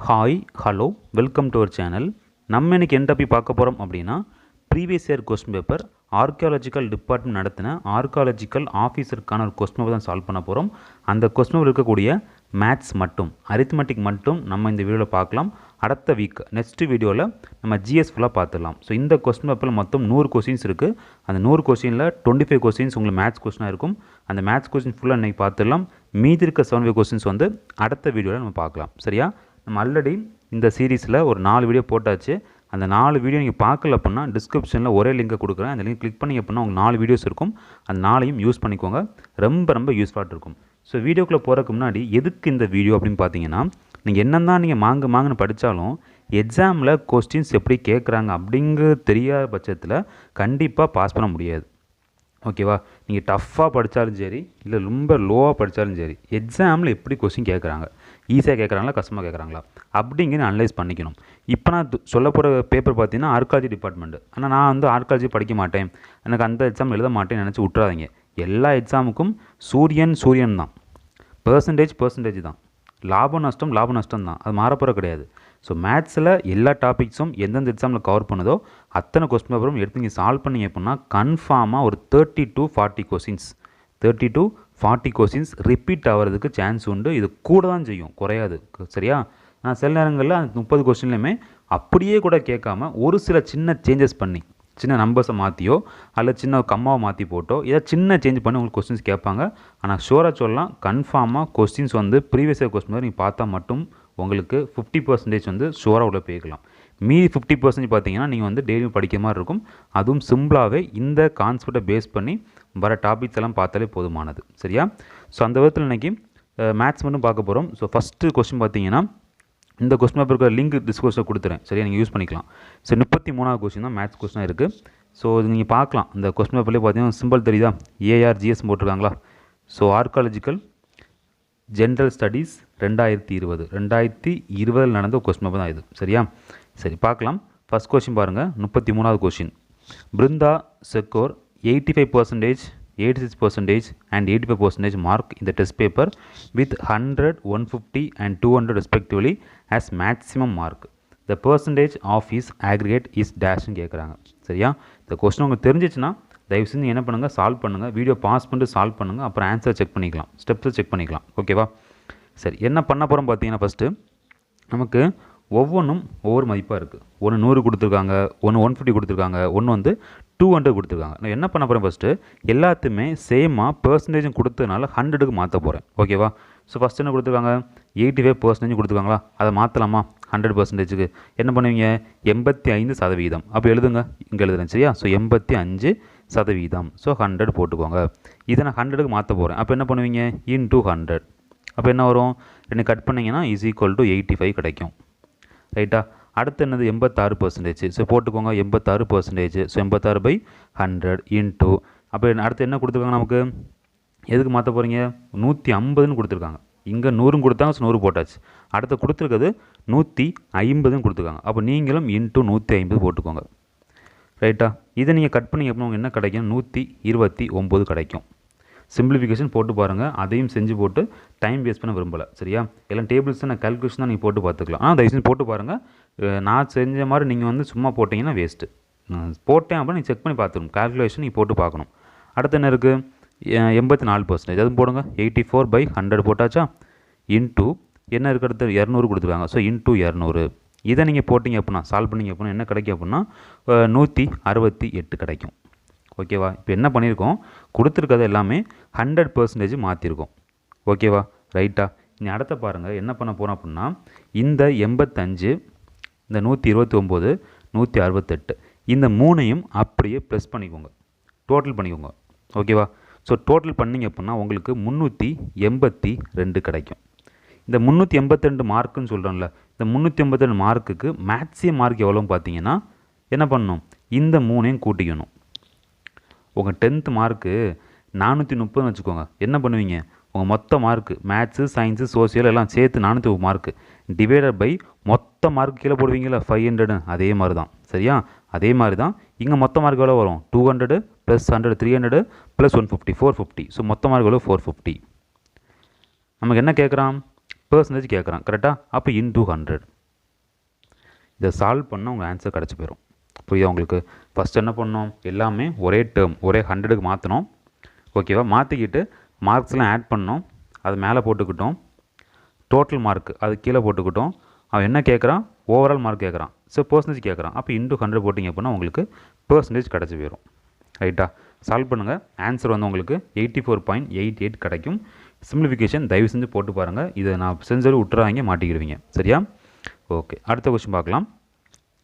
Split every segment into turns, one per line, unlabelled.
Hi hello welcome to our channel. நம்ம இன்றைக்கி என்ன டாபிக் பார்க்க போகிறோம் அப்படின்னா, previous year question paper archaeological department நடத்தின ஆர்கியாலஜிக்கல் ஆஃபீஸருக்கான ஒரு கொஸ்டின் பேப்பர் தான் சால்வ் பண்ண போகிறோம். அந்த கொஸ்டின் பேப்பர் இருக்கக்கூடிய மேத்ஸ் மட்டும், அரித்மெட்டிக் மட்டும் நம்ம இந்த வீடியோவில் பார்க்கலாம். அடுத்த வீக் நெக்ஸ்ட் வீடியோவில் நம்ம ஜிஎஸ் ஃபுல்லாக பார்த்துடலாம். ஸோ இந்த கொஸ்டின் பேப்பரில் மொத்தம் 100 கொஸ்டின்ஸ் இருக்குது. அந்த 100 கொஸ்டினில் 25 கொஸ்டின்ஸ் உங்களுக்கு மேத்ஸ் கொஸ்டினாக இருக்கும். அந்த மேத்ஸ் கொஸ்டின் ஃபுல்லாக இன்றைக்கி பார்த்துடலாம். மீதி இருக்க 75 கொஸ்டின்ஸ் வந்து அடுத்த வீடியோவில் நம்ம பார்க்கலாம். சரியா? நம்ம ஆல்ரெடி இந்த சீரீஸில் ஒரு 4 வீடியோ போட்டாச்சு. அந்த 4 வீடியோ நீங்கள் பார்க்கல அப்படின்னா டிஸ்கிரிப்ஷனில் ஒரே லிங்கை கொடுக்குறேன். அந்த லிங்க் கிளிக் பண்ணி அப்படின்னா உங்களுக்கு 4 வீடியோஸ் இருக்கும். அந்த 4ஐயும் யூஸ் பண்ணிக்கோங்க. ரொம்ப யூஸ்ஃபுல்லாக இருக்கும். ஸோ வீடியோக்குள்ளே போகிறதுக்கு முன்னாடி எதுக்கு இந்த வீடியோ அப்படின்னு பார்த்தீங்கன்னா, நீங்கள் என்னதான் நீங்கள் மாங்குன்னு படித்தாலும் எக்ஸாமில் கொஸ்டின்ஸ் எப்படி கேட்குறாங்க அப்படிங்கிறது தெரியாத பட்சத்தில் கண்டிப்பாக பாஸ் பண்ண முடியாது. ஓகேவா? நீங்கள் டஃப்பாக படித்தாலும் சரி, இல்லை ரொம்ப லோவாக படித்தாலும் சரி, எக்ஸாமில் எப்படி கொஸ்டின் கேட்குறாங்க, ஈஸியாக கேட்குறாங்களா கஷ்டமாக கேட்குறாங்களா அப்படிங்கிறது அனலைஸ் பண்ணிக்கணும். இப்போ நான் சொல்ல போகிற பேப்பர் பார்த்தீங்கன்னா ஆர்காலஜி டிபார்ட்மெண்ட்டு. ஆனால் நான் வந்து ஆர்காலஜி படிக்க மாட்டேன், எனக்கு அந்த எக்ஸாம் எழுத மாட்டேன்னு நினச்சி விட்றாதீங்க. எல்லா எக்ஸாமுக்கும் சூரியன் தான், பர்சன்டேஜ் தான், லாப நஷ்டம் தான். அது மாறப்போகிற கிடையாது. ஸோ மேத்ஸில் எல்லா டாபிக்ஸும் எந்தெந்த எக்ஸாமில் கவர் பண்ணுதோ அத்தனை கொஸ்டின் பேப்பரும் எடுத்து நீங்கள் சால்வ் பண்ணிங்க அப்படின்னா கன்ஃபார்மாக ஒரு 30 to 40 கொஸ்டின்ஸ் ரிப்பீட் ஆகிறதுக்கு சான்ஸ் உண்டு. இது கூட தான் செய்யும், குறையாது. சரியா? நான் சில நேரங்களில் அந்த 30 கொஸ்டின்லையுமே அப்படியே கூட கேட்காம ஒரு சில சின்ன சேஞ்சஸ் பண்ணி, சின்ன நம்பர்ஸை மாற்றியோ அல்ல சின்ன கம்மாவை மாற்றி போட்டோ ஏதாவது சின்ன சேஞ்ச் பண்ணி உங்களுக்கு கொஸ்டின்ஸ் கேட்பாங்க. ஆனால் ஷூராக சொல்லலாம், கன்ஃபார்மாக கொஸ்டின்ஸ் வந்து ப்ரீவியஸ் இயர் கொஸ்டின் நீங்கள் பார்த்தா மட்டும் உங்களுக்கு 50% வந்து ஷூராக உள்ள போய்க்கலாம். மீதி 50% பார்த்தீங்கன்னா நீங்கள் வந்து டெய்லியும் படிக்கிற மாதிரி இருக்கும். அதுவும் சிம்பிளாகவே இந்த கான்செப்டை பேஸ் பண்ணி வர டாபிக்ஸ் எல்லாம் பார்த்தாலே போதுமானது. சரியா? ஸோ அந்த விதத்தில் இன்றைக்கி மேத்ஸ் மட்டும் பார்க்க போகிறோம். ஸோ ஃபஸ்ட்டு கொஸ்டின் பார்த்தீங்கன்னா, இந்த கொஸ்டின் பேப்பருக்கு லிங்க் டிஸ்கோர்ஸில் கொடுத்துறேன். சரியா? நீங்கள் யூஸ் பண்ணிக்கலாம். ஸோ 33வது கொஸ்டின் தான் மேத்ஸ் கொஸ்டினாக இருக்குது. ஸோ இது நீங்கள் பார்க்கலாம். இந்த கொஸ்டின் பேப்பர்லேயே பார்த்தீங்கன்னா சிம்பிள் தெரியுதா? ARGS போட்டிருக்காங்களா? ஸோ ஆர்காலஜிக்கல் ஜென்ரல் ஸ்டடீஸ் 2020 நடந்த கொஸ்டின் பேப்பர் தான் இது. சரியா? சரி, பார்க்கலாம். ஃபஸ்ட் கொஸ்டின் பாருங்கள். 33வது question. Brinda செக்கோர் 85%, 86% and 85% mark in the test paper with 100, 150 and 200 respectively as maximum mark. The percentage of his aggregate is dash கேட்குறாங்க. சரியா? இந்த கொஸ்டின் உங்களுக்கு தெரிஞ்சிச்சுன்னா தயவு செஞ்சு என்ன பண்ணுங்கள், சால்வ் பண்ணுங்கள். வீடியோ பாஸ் பண்ணிட்டு சால்வ் பண்ணுங்கள். அப்புறம் ஆன்சர் செக் பண்ணிக்கலாம், ஸ்டெப்ஸை செக் பண்ணிக்கலாம். ஓகேவா? சரி, என்ன பண்ண போகிறோம் பார்த்தீங்கன்னா, ஃபஸ்ட்டு நமக்கு ஒவ்வொன்றும் ஒவ்வொரு மதிப்பாக இருக்குது. ஒன்று 100 கொடுத்துருக்காங்க, ஒன்று 150 கொடுத்துருக்காங்க, ஒன்று வந்து 200 கொடுத்துருக்காங்க. நான் என்ன பண்ண போகிறேன், ஃபஸ்ட்டு எல்லாத்தையுமே சேமாக பர்சன்டேஜும் கொடுத்ததுனால 100க்கு மாற்ற போகிறேன். ஓகேவா? ஸோ ஃபஸ்ட்டு என்ன கொடுத்துருக்காங்க, 85% கொடுத்துருக்காங்களா, அதை மாற்றலாமா 100%க்கு? என்ன பண்ணுவீங்க, 85%. அப்போ எழுதுங்க, இங்கே எழுதுறேன். சரியா? ஸோ 85%. ஸோ 100 போட்டுக்கோங்க. இதை நான் 100க்கு மாற்ற போகிறேன். அப்போ என்ன பண்ணுவீங்க, இன்டூ 100. அப்போ என்ன வரும், 2 கட் பண்ணிங்கன்னா = 85 கிடைக்கும். ரைட்டா? அடுத்து என்னது, 86%. ஸோ போட்டுக்கோங்க 86%. ஸோ 86/100 இன்டூ, அப்போ அடுத்து என்ன கொடுத்துருக்காங்க நமக்கு, எதுக்கு மாற்ற போகிறீங்க, 150ன்னு கொடுத்துருக்காங்க. இங்கே 100 கொடுத்தாங்க. ஸோ 100 போட்டாச்சு. அடுத்து கொடுத்துருக்கிறது 150ன்னு கொடுத்துருக்காங்க. அப்போ நீங்களும் இன்டூ 150 போட்டுக்கோங்க. ரைட்டா? இதை நீங்கள் கட் பண்ணி எப்போ என்ன கிடைக்கும், 129 கிடைக்கும். சிம்பிளிஃபிகேஷன் போட்டு பாருங்கள். அதையும் செஞ்சு போட்டு டைம் வேஸ்ட் பண்ண விரும்பலை. சரியா? எல்லாம் டேபிள்ஸ் தான், கால்குலேஷன் தான் நீங்கள் போட்டு பார்த்துக்கலாம். தயவுசெய்து போட்டு பாருங்கள். நான் செஞ்ச மாதிரி நீங்கள் வந்து சும்மா போட்டிங்கன்னா வேஸ்ட்டு. போட்டேன் அப்படின்னா நீங்கள் செக் பண்ணி பார்த்துக்கணும். கால்குலேஷன் நீங்கள் போட்டு பார்க்கணும். அடுத்து என்ன இருக்குது, 84%. அதுவும் போடுங்க. 84/100 போட்டாச்சா, இன்டூ என்ன இருக்கிறது, 200 கொடுத்துருக்காங்க. So into 200. இதை நீங்கள் போட்டிங்க அப்படின்னா, சால்வ் பண்ணிங்க அப்படின்னா என்ன கிடைக்கும் அப்படின்னா 168 கிடைக்கும். ஓகேவா? இப்போ என்ன பண்ணியிருக்கோம், கொடுத்துருக்கதை எல்லாமே 100% மாற்றிருக்கோம். ஓகேவா? ரைட்டா? நீ அடுத்த பாருங்கள், என்ன பண்ண போகிறோம் அப்படின்னா, இந்த 85, இந்த 129, 168 இந்த 3ஐயும் அப்படியே ப்ளஸ் பண்ணிக்கோங்க, டோட்டல் பண்ணிக்கோங்க. ஓகேவா? ஸோ டோட்டல் பண்ணிங்க அப்படின்னா உங்களுக்கு 382 கிடைக்கும். இந்த 382 மார்க்குன்னு சொல்கிறோம்ல, இந்த 382 மார்க்குக்கு மேக்ஸிமம் மார்க் எவ்வளோன்னு பார்த்தீங்கன்னா என்ன பண்ணணும், இந்த 3ஐயும் கூட்டிக்கணும். உங்கள் 10th மார்க்கு 430 வச்சுக்கோங்க. என்ன பண்ணுவீங்க, உங்கள் மொத்த மார்க்கு மேத்ஸு, சயின்ஸு, சோசியல் எல்லாம் சேர்த்து 430 மார்க்கு டிவைடட் பை மொத்த மார்க் கீழே போடுவீங்களா 500. அதே மாதிரி தான். சரியா? அதே மாதிரி தான் இங்கே மொத்த மார்க் எவ்வளோ வரும், 200 + 100 300 + 150 450. ஸோ மொத்த மார்க் எவ்வளோ, 450. நமக்கு என்ன கேட்குறான், பர்சன்டேஜ் கேட்குறான். கரெக்டாக? அப்போ இன்டூ 100. இதை சால்வ் பண்ணால் உங்கள் ஆன்சர் கிடச்சி போயிடும். புரியுதா உங்களுக்கு? ஃபஸ்ட் என்ன பண்ணோம், எல்லாமே ஒரே டேர்ம் ஒரே 100க்கு மாற்றணும். ஓகேவா? மாற்றிக்கிட்டு மார்க்ஸ்லாம் ஆட் பண்ணோம், அது மேலே போட்டுக்கிட்டோம். டோட்டல் மார்க் அது கீழே போட்டுக்கிட்டோம். அவன் என்ன கேட்குறான், ஓவரால் மார்க் கேட்குறான். ஸோ பர்சன்டேஜ் கேட்குறான். அப்போ இன்ட்டு 100 போட்டிங்க அப்படின்னா உங்களுக்கு பர்சன்டேஜ் கிடச்சி போயிடும். ரைட்டா? சால்வ் பண்ணுங்கள். ஆன்சர் வந்து உங்களுக்கு 84.88 கிடைக்கும். சிம்பிளிஃபிகேஷன் தயவு செஞ்சு போட்டு பாருங்கள். இதை நான் செஞ்சு விட்டுறாங்க, மாட்டிக்கிடுவீங்க. சரியா? ஓகே, அடுத்த கொஸ்டின் பார்க்கலாம்.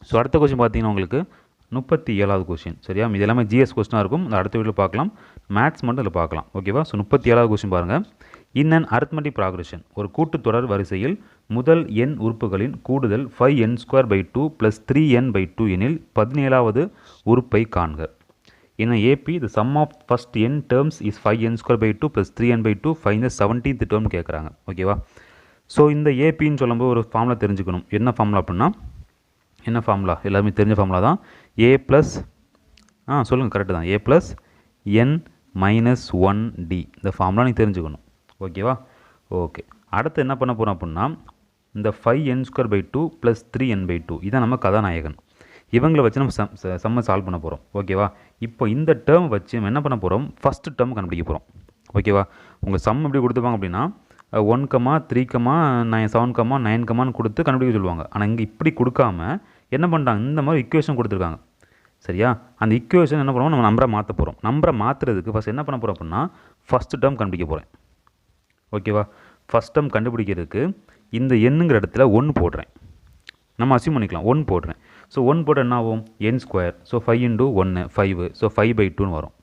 ஸோ அடுத்த கொஸ்டின் பார்த்தீங்கன்னா உங்களுக்கு 37வது கொஸ்டின். சரியா? இது எல்லாமே ஜிஎஸ் கொஸ்டினாக இருக்கும். அந்த அடுத்த வீடியோவில் பார்க்கலாம். மேத்ஸ் மட்டும் இதில் பார்க்கலாம். ஓகேவா? ஸோ 37வது கொஸ்டின் பாருங்கள். இன் அன் அரித்மெட்டிக் ப்ராக்ரெஷன், ஒரு கூட்டுத்தொடர் வரிசையில் முதல் n உறுப்புகளின் கூடுதல் 5n² 2 + 3n/2 எனில் 17வது உறுப்பை காண்க. In AP, the sum of first n terms is 5n² 2 + 3n/2. Find the 17th term கேட்குறாங்க. ஓகேவா? ஸோ இந்த ஏபின்னு சொல்லும்போது ஒரு ஃபார்முலா தெரிஞ்சுக்கணும். என்ன ஃபார்முலா அப்படின்னா, என்ன ஃபார்முலா? எல்லாருமே தெரிஞ்ச ஃபார்முலா தான். a ப்ளஸ் சொல்லுங்கள், கரெக்டு தான். a plus n minus 1d. இந்த ஃபார்முலா நீங்கள் தெரிஞ்சுக்கணும். ஓகேவா? ஓகே, அடுத்து என்ன பண்ண போகிறோம் அப்படின்னா, இந்த 5n² 2 + 3n/2 இதான் நம்ம கதாநாயகன். இவங்களை வச்சு நம்ம சம்மை சால்வ் பண்ண போகிறோம். ஓகேவா? இப்போ இந்த டேர்ம் வச்சு நம்ம என்ன பண்ண போகிறோம், ஃபஸ்ட்டு டேர்ம் கண்டுபிடிக்க போகிறோம். ஓகேவா? உங்கள் சம் எப்படி கொடுத்துப்பாங்க அப்படின்னா 1, 3, 7, 9 கொடுத்து கண்டுபிடிக்க சொல்லுவாங்க. ஆனால் இங்கே இப்படி கொடுக்காம என்ன பண்ணுறாங்க, இந்த மாதிரி இக்குவேஷன் கொடுத்துருக்காங்க. சரியா? அந்த இக்குவேஷன் என்ன பண்ணுவோம், நம்ம நம்பரை மாற்ற போகிறோம். நம்பரை மாற்றுறதுக்கு ஃபஸ்ட் என்ன பண்ண போகிறோம் அப்படின்னா, ஃபஸ்ட்டு டேர்ம் கண்டுபிடிக்க போகிறேன். ஓகேவா? ஃபஸ்ட் டேர்ம் கண்டுபிடிக்கிறதுக்கு இந்த எண்ணுங்கிற இடத்துல 1 போடுறேன். நம்ம அசியூம் பண்ணிக்கலாம் 1 போடுறேன். ஸோ 1 போட்டு என்ன ஆகும், n². ஸோ 5 × 1 5. ஸோ 5/2 வரும்.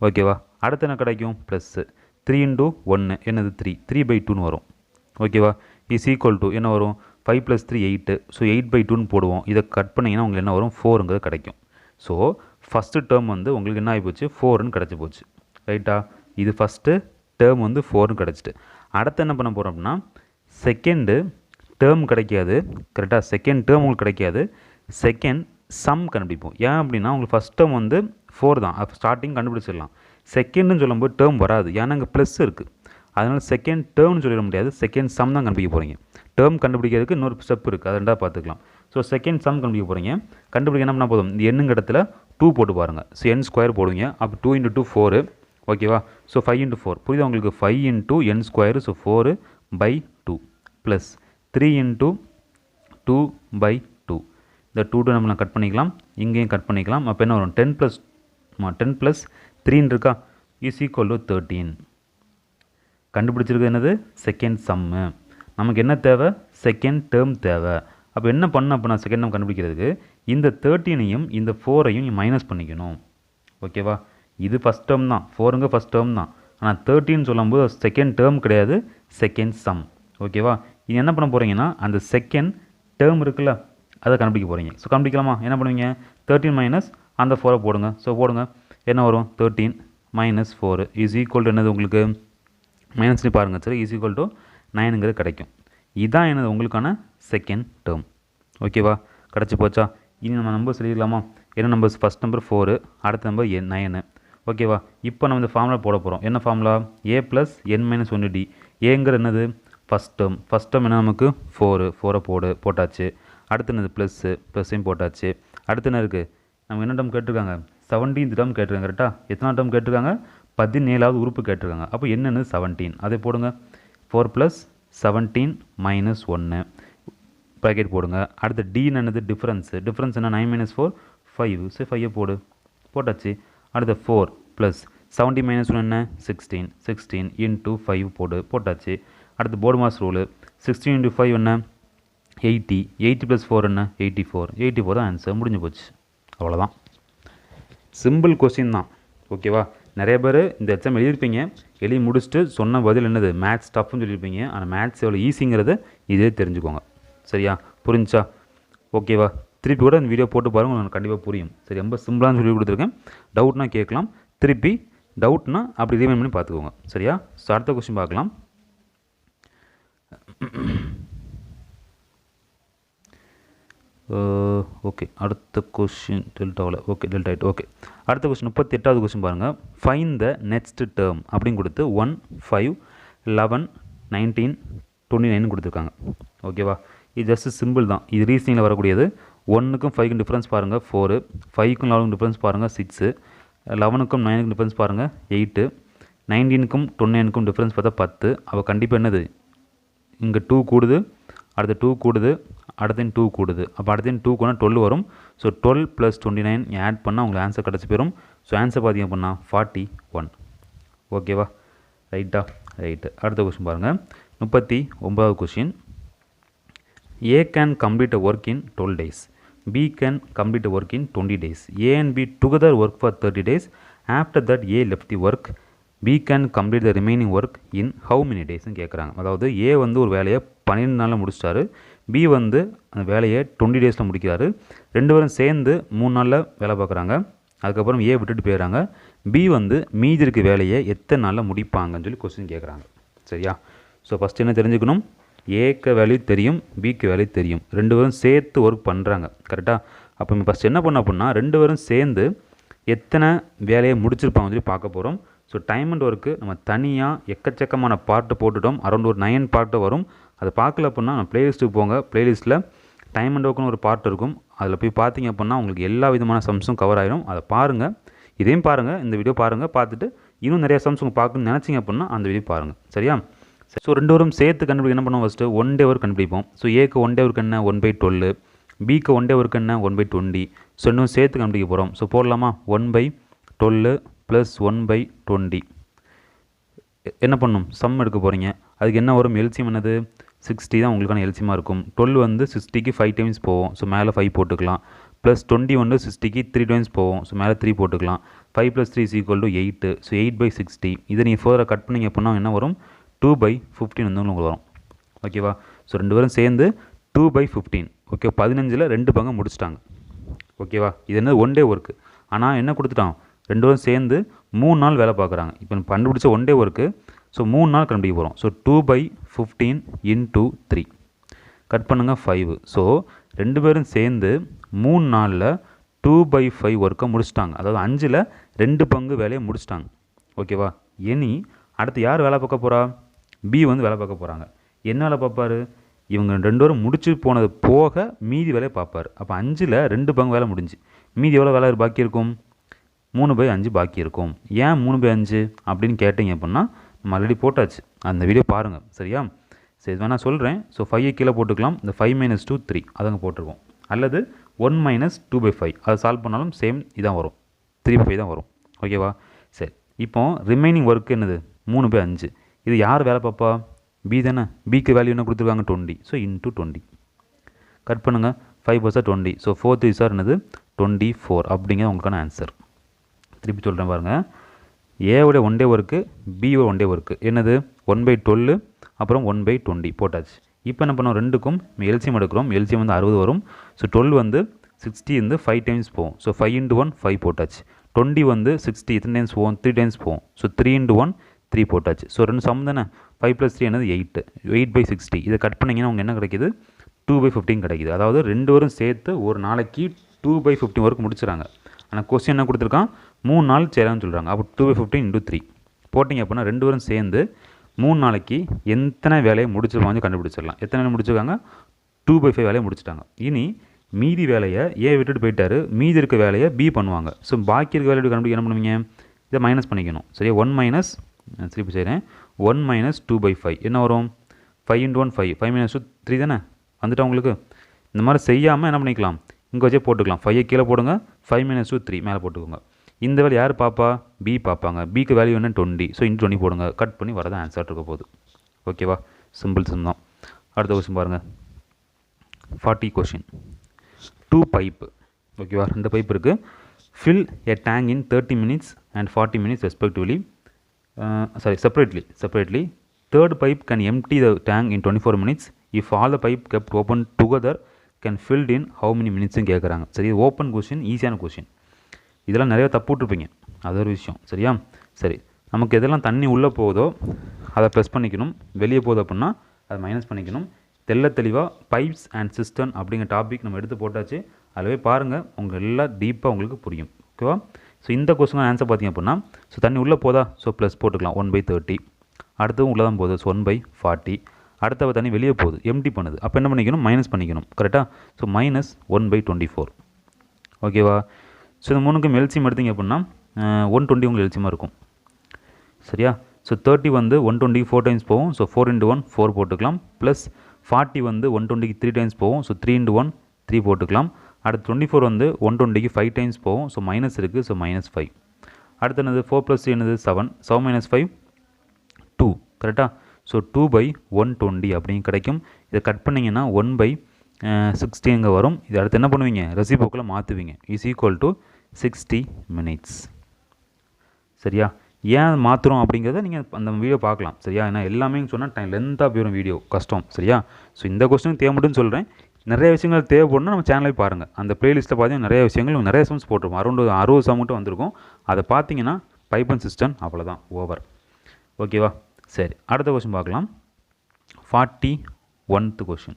ஓகேவா? அடுத்து என்ன கிடைக்கும், ப்ளஸ்ஸு 3 × 1 என்னது 3 3/2 வரும். ஓகேவா? இஸ் ஈக்குவல் டு என்ன வரும், 5 + 3 8. ஸோ 8/2 போடுவோம். இதை கட் பண்ணிங்கன்னா உங்களுக்கு என்ன வரும், 4ங்கிறது கிடைக்கும். ஸோ ஃபஸ்ட்டு டேர்ம் வந்து உங்களுக்கு என்ன ஆகி போச்சு, 4ன்னு கிடச்சி போச்சு. ரைட்டா? இது ஃபஸ்ட்டு டேர்ம் வந்து 4ன்னு கிடச்சிட்டு, அடுத்து என்ன பண்ண போகிறோம் அப்படின்னா, செகண்டு டேர்ம் கிடைக்காது. கரெக்டாக? செகண்ட் டேர்ம் உங்களுக்கு கிடைக்காது. செகண்ட் சம் கண்டுபிடிப்போம். ஏன் அப்படின்னா உங்களுக்கு ஃபஸ்ட் டேர்ம் வந்து 4 தான், ஸ்டார்டிங் கண்டுபிடிச்சிடலாம். செகண்டுன்னு சொல்லும்போது டேர்ம் வராது, ஏன்னா இங்கே ப்ளஸ் இருக்குது. அதனால் செகண்ட் டேர்ம்னு சொல்லிட முடியாது, செகண்ட் சம் தான் கண்டுபிடிக்க போகிறீங்க. டேர்ம் கண்டுபிடிக்கிறதுக்கு இன்னொரு ஸ்டெப் இருக்குது, அது ரெண்டாக பார்த்துக்கலாம். ஸோ செகண்ட் சம் கண்டுபிடிக்க போகிறீங்க. கண்டுபிடிக்க என்ன பண்ணால் போதும், இந்த எண்ணுங்க இடத்துல 2 போட்டு பாருங்கள். ஸோ n² போடுவீங்க. அப்போ 2 × 2 4. ஓகேவா? ஸோ 5 × 4 புரியுது உங்களுக்கு, 5 × n². So 4/2 plus 3 × 2/2. இந்த 2 நம்ம கட் பண்ணிக்கலாம், இங்கேயும் கட் பண்ணிக்கலாம். அப்போ என்ன வரும், 10 + 3 இருக்கா, இஸ் ஈக்குவல் டு 13. கண்டுபிடிச்சிருக்கு என்னது, செகண்ட் சம்மு. நமக்கு என்ன தேவை, செகண்ட் டேர்ம் தேவை. அப்போ என்ன பண்ண அப்படின்னா, செகண்ட் டேர்ம் கண்டுபிடிக்கிறதுக்கு இந்த 13ஐயும் இந்த 4ஐயும் மைனஸ் பண்ணிக்கணும். ஓகேவா? இது ஃபஸ்ட் டேர்ம் தான், 4ங்க ஃபஸ்ட் டேர்ம் தான். ஆனால் 13 சொல்லும்போது செகண்ட் டேர்ம் கிடையாது, செகண்ட் சம். ஓகேவா? இது என்ன பண்ண போகிறீங்கன்னா, அந்த செகண்ட் டேர்ம் இருக்குல்ல, அதை கண்டுபிடிக்க போகிறீங்க. ஸோ கண்டுபிடிக்கலாமா? என்ன பண்ணுவீங்க, 13 மைனஸ் அந்த 4 போடுங்க. ஸோ போடுங்க, என்ன வரும், 13 - 4 இஸ் ஈக்குவல் டு என்னது உங்களுக்கு, மைனஸ்லேயும் பாருங்கள். சரி, இஸ் ஈக்குவல் டு 9ங்கிறது கிடைக்கும். இதுதான் என்னது உங்களுக்கான செகண்ட் டேர்ம். ஓகேவா? கிடச்சி போச்சா? இனி நம்ம நம்பர்ஸ் எழுதிக்கலாமா? என்ன நம்பர்ஸ், ஃபஸ்ட் நம்பர் 4, அடுத்த நம்பர் 9. ஓகேவா? இப்போ நம்ம இந்த ஃபார்முலா போட போகிறோம். என்ன ஃபார்முலா, a + n - 1d. ஏங்கிற என்னது, ஃபஸ்ட் டேர்ம். ஃபஸ்ட் டேர்ம் என்ன நமக்கு 4 போட்டாச்சு. அடுத்து என்னது, ப்ளஸ்ஸையும் போட்டாச்சு. அடுத்து என்ன இருக்குது, நம்ம என்ன டேர்ம் கேட்டிருக்காங்க, 17th டேர்ம் கேட்டிருக்காங்க. கரெக்டாக? எத்தனை டேர்ம் கேட்டிருக்காங்க, 17வது உறுப்பு கேட்டிருக்காங்க. அப்போ என்னென்னு 17, அதை போடுங்க. 4 + 17 - 1 ப்ராக்கெட் போடுங்க. அடுத்து d என்னது, டிஃப்ரென்ஸ் என்ன, 9 - 4 5. சரி, 5 போட்டாச்சு. அடுத்து 4 + 17 - 1 என்ன, 16 × 5 போட்டாச்சு. அடுத்து போர்டு மாஸ் ரூலு, 16 × 5 என்ன, 80 + 4 என்ன, 84 தான் ஆன்சர். முடிஞ்சு போச்சு. அவ்வளோதான், சிம்பிள் கொஸ்டின் தான். ஓகேவா? நிறைய பேர் இந்த எக்ஸாம் எழுதியிருப்பீங்க, எழுதி முடிச்சுட்டு சொன்ன பதில் என்னது, மேத்ஸ் டஃப்னு சொல்லியிருப்பீங்க. ஆனால் மேத்ஸ் எவ்வளோ ஈஸிங்கிறத இதே தெரிஞ்சுக்கோங்க. சரியா? புரிஞ்சா? ஓகேவா? திருப்பி கூட இந்த வீடியோ போட்டு பாருங்கள், உங்களுக்கு கண்டிப்பாக புரியும். சரி, ரொம்ப சிம்பிளாக சொல்லி கொடுத்துருக்கேன். டவுட்னா கேட்கலாம், திருப்பி டவுட்னா அப்படி ரிமைண்ட் பண்ணி பார்த்துக்கோங்க. சரியா? ஸோ அடுத்த கொஸ்டின் பார்க்கலாம். ஓகே, அடுத்த கொஸ்டின் டெல்டாவில். Okay, delta right. ஓகே, அடுத்த கொஸ்டின் 38வது கொஸ்டின் பாருங்கள். ஃபைன் த நெக்ஸ்ட் டேர்ம் அப்படின்னு கொடுத்து 1 5 11 19 29 கொடுத்துருக்காங்க. ஓகேவா? இது ஜஸ்ட் சிம்பிள் தான். இது ரீசனிங்கில் வரக்கூடியது. 1க்கும் 5க்கும் டிஃப்ரென்ஸ் பாருங்கள் 4, 5க்கும் 11க்கும் டிஃப்ரென்ஸ் பாருங்கள் 6, 11க்கும் 9க்கும் டிஃப்ரென்ஸ் பாருங்கள் 8, 19க்கும் 29க்கும் டிஃப்ரென்ஸ் பார்த்தா 10. அப்போ கண்டிப்பாக என்னது, இங்கே 2 கூடுது, அடுத்து 2 கூடுது, அடுத்து 2 கூடுது. அப்போ அடுத்து 2 கூட 12 வரும். ஸோ 12 + 29 ஆட் பண்ணால் உங்களுக்கு ஆன்சர் கிடச்சி போயிடும். ஸோ ஆன்சர் பார்த்திங்க அப்படின்னா 41. ஓகேவா, ரைட்டா? ரைட்டு. அடுத்த கொஸ்டின் பாருங்கள், 39வது question. A can complete a work in 12 days. B can complete a work in 20 days. A and B together work for 30 days. After that A left the work. B can complete the remaining work in how many days கேட்குறாங்க. அதாவது A வந்து ஒரு வேலையை 12 நாளில் முடிச்சிட்டாரு, B வந்து அந்த வேலையை 20 டேஸில் முடிக்கிறாரு. 2 பேரும் சேர்ந்து 3 நாளில் வேலை பார்க்குறாங்க. அதுக்கப்புறம் A விட்டுட்டு போயிடுறாங்க. B வந்து மீதி இருக்க வேலையை எத்தனை நாளில் முடிப்பாங்கன்னு சொல்லி கொஸ்டின் கேட்குறாங்க. சரியா? ஸோ ஃபஸ்ட் என்ன தெரிஞ்சுக்கணும், ஏக்கு வேல்யூ தெரியும், பிக்கு வேல்யூ தெரியும். 2 பேரும் சேர்த்து ஒர்க் பண்ணுறாங்க. கரெக்டாக? அப்போ நம்ம ஃபஸ்ட் என்ன பண்ண அப்படின்னா 2 பேரும் சேர்ந்து எத்தனை வேலையை முடிச்சிருப்பாங்கன்னு சொல்லி பார்க்க போகிறோம். ஸோ டைம் அண்ட் ஒர்க்கு நம்ம தனியாக எக்கச்சக்கமான பார்ட்டு போட்டுட்டோம். அரௌண்ட் ஒரு 9 பார்ட்டு வரும். அதை பார்க்கல அப்படின்னா நம்ம ப்ளேலிஸ்ட்டுக்கு போங்க. ப்ளேலிஸ்ட்டில் டைம் அண்ட் ஒர்க்குன்னு ஒரு பார்ட் இருக்கும். அதில் போய் பார்த்தீங்க அப்படின்னா உங்களுக்கு எல்லா விதமான சம்ஸும் கவர் ஆகிடும். அதை பாருங்கள். இதையும் பாருங்கள், இந்த வீடியோ பாருங்கள். பார்த்துட்டு இன்னும் நிறைய சம்ஸ் உங்களுக்கு பார்க்கணும்னு நினச்சிங்க அப்படின்னா அந்த வீடியோ பாருங்கள். சரியா? ஸோ 2 பேரும் சேர்த்து கண்டுபிடிக்க என்ன பண்ணுவோம், ஃபஸ்ட்டு 1 டே ஒர்க் கண்டுபிடிப்போம். ஸோ ஏக்கு 1 டே ஒர்க் என்ன 1/12, பிக்கு 1 டே ஒர்க் என்ன 1/20. ஸோ இன்னும் சேர்த்து கண்டுபிடிக்க போகிறோம். ஸோ போடலாமா, 1/12 + 1/20. என்ன பண்ணும், சம் எடுக்க போகிறீங்க. அதுக்கு என்ன வரும், எல்சியம் என்னது 60 தான் உங்களுக்கான எல்சியமாக இருக்கும். 12 வந்து 60க்கு 5 டைம்ஸ் போவோம். ஸோ மேலே 5 போட்டுக்கலாம். ப்ளஸ் 20 வந்து 60க்கு 3 டைம்ஸ் போவோம். ஸோ மேலே 3 போட்டுக்கலாம். 5 + 3 = 8. ஸோ 8/60. இதை நீங்கள் ஃபர்தராக கட் பண்ணிங்க அப்படின்னா என்ன வரும், 2/15 வந்து உங்களுக்கு வரும். ஓகேவா? ஸோ 2 பேரும் சேர்ந்து 2/15. ஓகே, 15ல் 2 பங்கு முடிச்சிட்டாங்க. ஓகேவா? இது என்ன 1 டே ஒர்க்கு. ஆனால் என்ன கொடுத்துட்டான், 2 பேரும் சேர்ந்து 3 நாள் வேலை பார்க்குறாங்க. இப்போ நம்ம கண்டுபிடிச்ச 1 டே ஒர்க்கு. ஸோ 3 நாள் கண்டுபிடிக்க போகிறோம். ஸோ 2/15 × 3 கட் பண்ணுங்கள் 5. ஸோ 2 பேரும் சேர்ந்து 3 நாளில் 2/5 ஒர்க்கை முடிச்சிட்டாங்க. அதாவது 5ல் 2 பங்கு வேலையை முடிச்சிட்டாங்க. ஓகேவா? இனி அடுத்து யார் வேலை பார்க்க போகிறா, பி வந்து வேலை பார்க்க போகிறாங்க. என்ன வேலை பார்ப்பார், இவங்க 2 பேரும் முடிச்சு போனது போக மீதி வேலையை பார்ப்பார். அப்போ 5ல் 2 பங்கு வேலை முடிஞ்சு மீதி எவ்வளோ வேலை பாக்கி இருக்கும், 3/5 பாக்கி இருக்கும். ஏன் 3/5 அப்படின்னு கேட்டிங்க அப்படின்னா நம்ம ஆல்ரெடி போட்டாச்சு. அந்த வீடியோ பாருங்கள். சரியா? சரி, வேணால் சொல்கிறேன். ஸோ 5 கீழே போட்டுக்கலாம். இந்த 5 - 2 3 அதங்க போட்டிருக்கோம். அல்லது 1 - 2/5 அதை சால்வ் பண்ணாலும் சேம் இதான் வரும், 3/5 தான் வரும். ஓகேவா? சரி, இப்போ ரிமைனிங் ஒர்க் என்னது 3/5. இது யார் வேலை பார்ப்பா, பி தானே. பிக்கு வேல்யூ என்ன கொடுத்துருக்காங்க 20. ஸோ × 20 கட் பண்ணுங்கள். 5 + 20. ஸோ 4 3 சார் என்னது 24 அப்படிங்கிறது உங்களுக்கான ஆன்சர். திருப்பி சொல்கிறேன் பாருங்கள். ஏவோட 1 டே ஒர்க்கு, பியோட 1 டே ஒர்க்கு என்னது 1/12 அப்புறம் 1/20 போட்டாச்சு. இப்போ என்ன பண்ணோம், 2க்கும் எல்சியம் எடுக்கிறோம். எல்சியம் வந்து 60 வரும். ஸோ 12 வந்து 60 வந்து 5 டைம்ஸ் போகும். ஸோ 5 × 1 5 போட்டாச்சு. 20 வந்து 60 எத்தனை டைம்ஸ் போகும், 3 டைம்ஸ் போகும். ஸோ 3 × 1 3 போட்டாச்சு. ஸோ 2 சம் தானே. 5 + 3 என்னது 8. 8/60 இதை கட் பண்ணிங்கன்னா உங்களுக்கு என்ன கிடைக்கிது, 2/15 கிடைக்கிது. அதாவது 2 பேரும் சேர்த்து ஒரு நாளைக்கு 2/15 ஒர்க் முடிச்சுறாங்க. ஆனால் கொஸ்டின் என்ன கொடுத்துருக்கான், 3 நாள் சேரான்னு சொல்கிறாங்க. அப்போ 2/15 × 3 போட்டிங்க அப்படின்னா 2 பேரும் சேர்ந்து 3 நாளைக்கு எத்தனை வேலையை முடிச்சிருப்பாங்க கண்டுபிடிச்சிடலாம். எத்தனை வேலை முடிச்சிருக்காங்க, 2/5 வேலையை முடிச்சிட்டாங்க. இனி மீதி வேலையை ஏ விட்டுட்டு போயிட்டாரு, மீதி இருக்க வேலையை பி பண்ணுவாங்க. ஸோ பாக்கி இருக்க வேலையை கண்டுபிடிக்க என்ன பண்ணுவீங்க, இதை மைனஸ் பண்ணிக்கணும். சரியா? 1 - திருப்பி செய்கிறேன். 1 - 2/5 என்ன வரும், 5 × 1 5, 5 - 2 3 தானே வந்துட்டா உங்களுக்கு. இந்த மாதிரி செய்யாமல் என்ன பண்ணிக்கலாம், இங்கே வச்சே போட்டுக்கலாம். 5 கீழே போடுங்க, 5 - 2 3 மேலே போட்டுக்கோங்க. இந்த வேலை யார் பார்ப்பா, பி பார்ப்பாங்க. பிக்கு வேல்யூ என்ன 20. ஸோ × 20 போடுங்க. கட் பண்ணி வரதான் ஆன்சர் இருக்க போகுது. ஓகேவா? சிம்பிள் சம் தான். அடுத்த கொஸ்டின் பாருங்கள். 40 கொஸ்டின். 2 பைப்பு. ஓகேவா? 2 பைப் இருக்குது. Fill a tank in 30 minutes and 40 minutes respectively. separately. Third pipe can empty the tank in 24 minutes if all the pipe kept open together can filled in how many minutes கேட்குறாங்க. சரி, open question, ஈஸியான question. இதெல்லாம் நிறைய தப்பு விட்டுருப்பீங்க, அது ஒரு விஷயம். சரியா? சரி, நமக்கு எதெல்லாம் தண்ணி உள்ளே போகுதோ அதை ப்ளஸ் பண்ணிக்கணும், வெளியே போகுது அப்படின்னா அதை மைனஸ் பண்ணிக்கணும். தெளிவாக பைப்ஸ் அண்ட் சிஸ்டம் அப்படிங்கிற டாபிக் நம்ம எடுத்து போட்டாச்சு. அதில் போய் பாருங்கள், உங்கள் எல்லாம் டீப்பாக உங்களுக்கு புரியும். ஓகேவா? ஸோ இந்த கொஸ்டின் ஆன்சர் பார்த்திங்க அப்படின்னா, ஸோ தண்ணி உள்ளே போதா, ஸோ ப்ளஸ் போட்டுக்கலாம் 1/30. அடுத்ததும் உள்ளே தான் போகுது, ஸோ 1/40. அடுத்த தண்ணி வெளியே போகுது, எம்டி பண்ணுது. அப்போ என்ன பண்ணிக்கணும், மைனஸ் பண்ணிக்கணும். கரெக்டாக? So minus 1/24. ஓகேவா? ஸோ இந்த மூணுக்கும் எல்சியம் எடுத்திங்க அப்படின்னா 120 உங்களுக்கு எல்சியமாக இருக்கும். சரியா? ஸோ 30 வந்து 120 4 டைம்ஸ் போகும். ஸோ 4 × 1 4 போட்டுக்கலாம். ப்ளஸ் 40 வந்து 120 3 டைம்ஸ் போகும். ஸோ 3 × 1 3 போட்டுக்கலாம். அடுத்து 24 வந்து 120 5 டைம்ஸ் போகும். ஸோ மைனஸ் இருக்குது. ஸோ -5. அடுத்து என்னது 4 + 3 என்னது 7. 7 - 5 2. கரெக்டாக? ஸோ 2/120 அப்படின்னு கிடைக்கும். இதை கட் பண்ணிங்கன்னா 1/60 இங்கே வரும். இது அடுத்து என்ன பண்ணுவீங்க, ரெசிபோக்கில் மாற்றுவீங்க. Is equal to 60 minutes. சரியா? ஏன் மாற்றுறோம் அப்படிங்கிறத நீங்கள் அந்த வீடியோ பார்க்கலாம். சரியா? ஏன்னா எல்லாமே சொன்னால் டைம் லென்த்தாக போயிடும், வீடியோ கஷ்டம். சரியா? ஸோ இந்த கொஸ்டின் தேவைப்பட்டுன்னு சொல்கிறேன். நிறைய விஷயங்கள் தேவைப்படணும், நம்ம சேனலை பாருங்கள். அந்த ப்ளேலிஸ்ட்டில் பார்த்தீங்கன்னா நிறைய விஷயங்கள் நிறைய சம்ஸ் போட்டிருப்போம். அரௌண்ட் 60 சம் மட்டும் வந்திருக்கும். அதை பார்த்தீங்கன்னா பைப்பன் சிஸ்டம் அவ்வளோதான், ஓவர். ஓகேவா? சரி, அடுத்த கொஸ்டின் பார்க்கலாம். 41th question.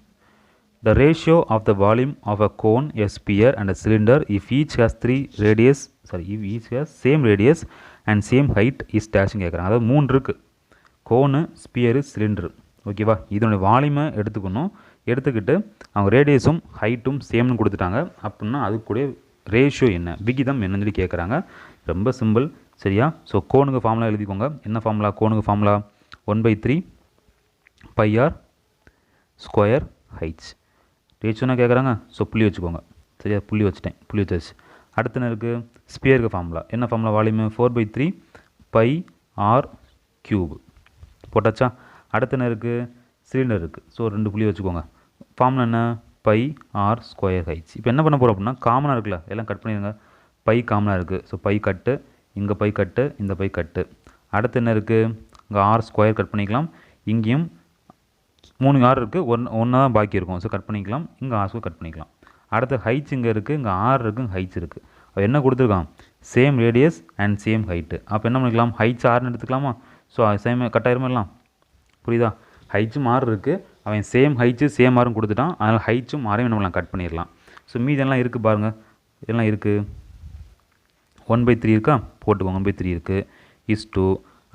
The ratio of the volume of a cone, a sphere and a cylinder if each has same radius and same height is dashing கேட்குறாங்க. அதாவது 3 இருக்குது, கோனு, ஸ்பியரு, சிலிண்டரு. ஓகேவா? இதனுடைய வால்யூமை எடுத்துக்கணும். எடுத்துக்கிட்டு அவங்க ரேடியஸும் ஹைட்டும் சேம்னு கொடுத்துட்டாங்க அப்படின்னா அதுக்குடைய ரேஷியோ என்ன, விகிதம் என்னன்னு சொல்லி கேட்குறாங்க. ரொம்ப சிம்பிள். சரியா? ஸோ கோனுக்கு ஃபார்முலா எழுதிக்கோங்க. என்ன ஃபார்முலா? கோனுக்கு ஃபார்முலா 1/3 πr ஸ்கொயர் ஹைட்ஸ். ரேஷியோனா கேட்குறாங்க. ஸோ புள்ளி வச்சுக்கோங்க. சரியா? புள்ளி வச்சுட்டேன், புள்ளி வச்சாச்சு. அடுத்து என்ன இருக்குது, ஸ்பியருக்கு ஃபார்முலா. என்ன ஃபார்முலா? வால்யூமு 4/3 πr³ போட்டாச்சா? அடுத்து என்ன இருக்குது, சிலிண்டர் இருக்குது. ஸோ 2 புள்ளி வச்சுக்கோங்க. ஃபார்முலா என்ன, πr ஸ்கொயர் ஹைட்ஸ். இப்போ என்ன பண்ண போகிறோம் அப்படின்னா, காமனாக இருக்குல்ல, எல்லாம் கட் பண்ணிடுங்க. பை காமனாக இருக்குது. ஸோ பை கட்டு, இங்கே பை கட்டு, இந்த பை கட்டு. அடுத்து என்ன இருக்குது, இங்கே ஆர் ஸ்கொயர் கட் பண்ணிக்கலாம். இங்கேயும் 3 ஆர் இருக்குது, ஒன்று தான் பாக்கி இருக்கும். ஸோ கட் பண்ணிக்கலாம். இங்கே ஆர் ஸ்கொயர் கட் பண்ணிக்கலாம். அடுத்து ஹைட்ஸ் இங்கே இருக்குது, இங்கே ஆர் இருக்குது, இங்கே ஹைட்ஸ் இருக்குது. அவள் என்ன கொடுத்துருக்கான், same radius and same height. அப்போ என்ன பண்ணிக்கலாம், ஹைட்ஸ் ஆர்னு எடுத்துக்கலாமா? ஸோ சேம் கட்டாயிரமா எல்லாம் புரியுதா? ஹைட்ஸும் ஆர் இருக்குது, அவன் சேம் ஹைட்ஸு சேம் ஆரும் கொடுத்துட்டான். அதனால் ஹைட்ஸும் ஆரையும் என்ன பண்ணலாம், கட் பண்ணிடலாம். ஸோ மீதெல்லாம் இருக்குது பாருங்கள், இதெல்லாம் இருக்குது. 1/3 இருக்கா, போட்டுக்கோங்க. 1/3 இருக்குது. is2.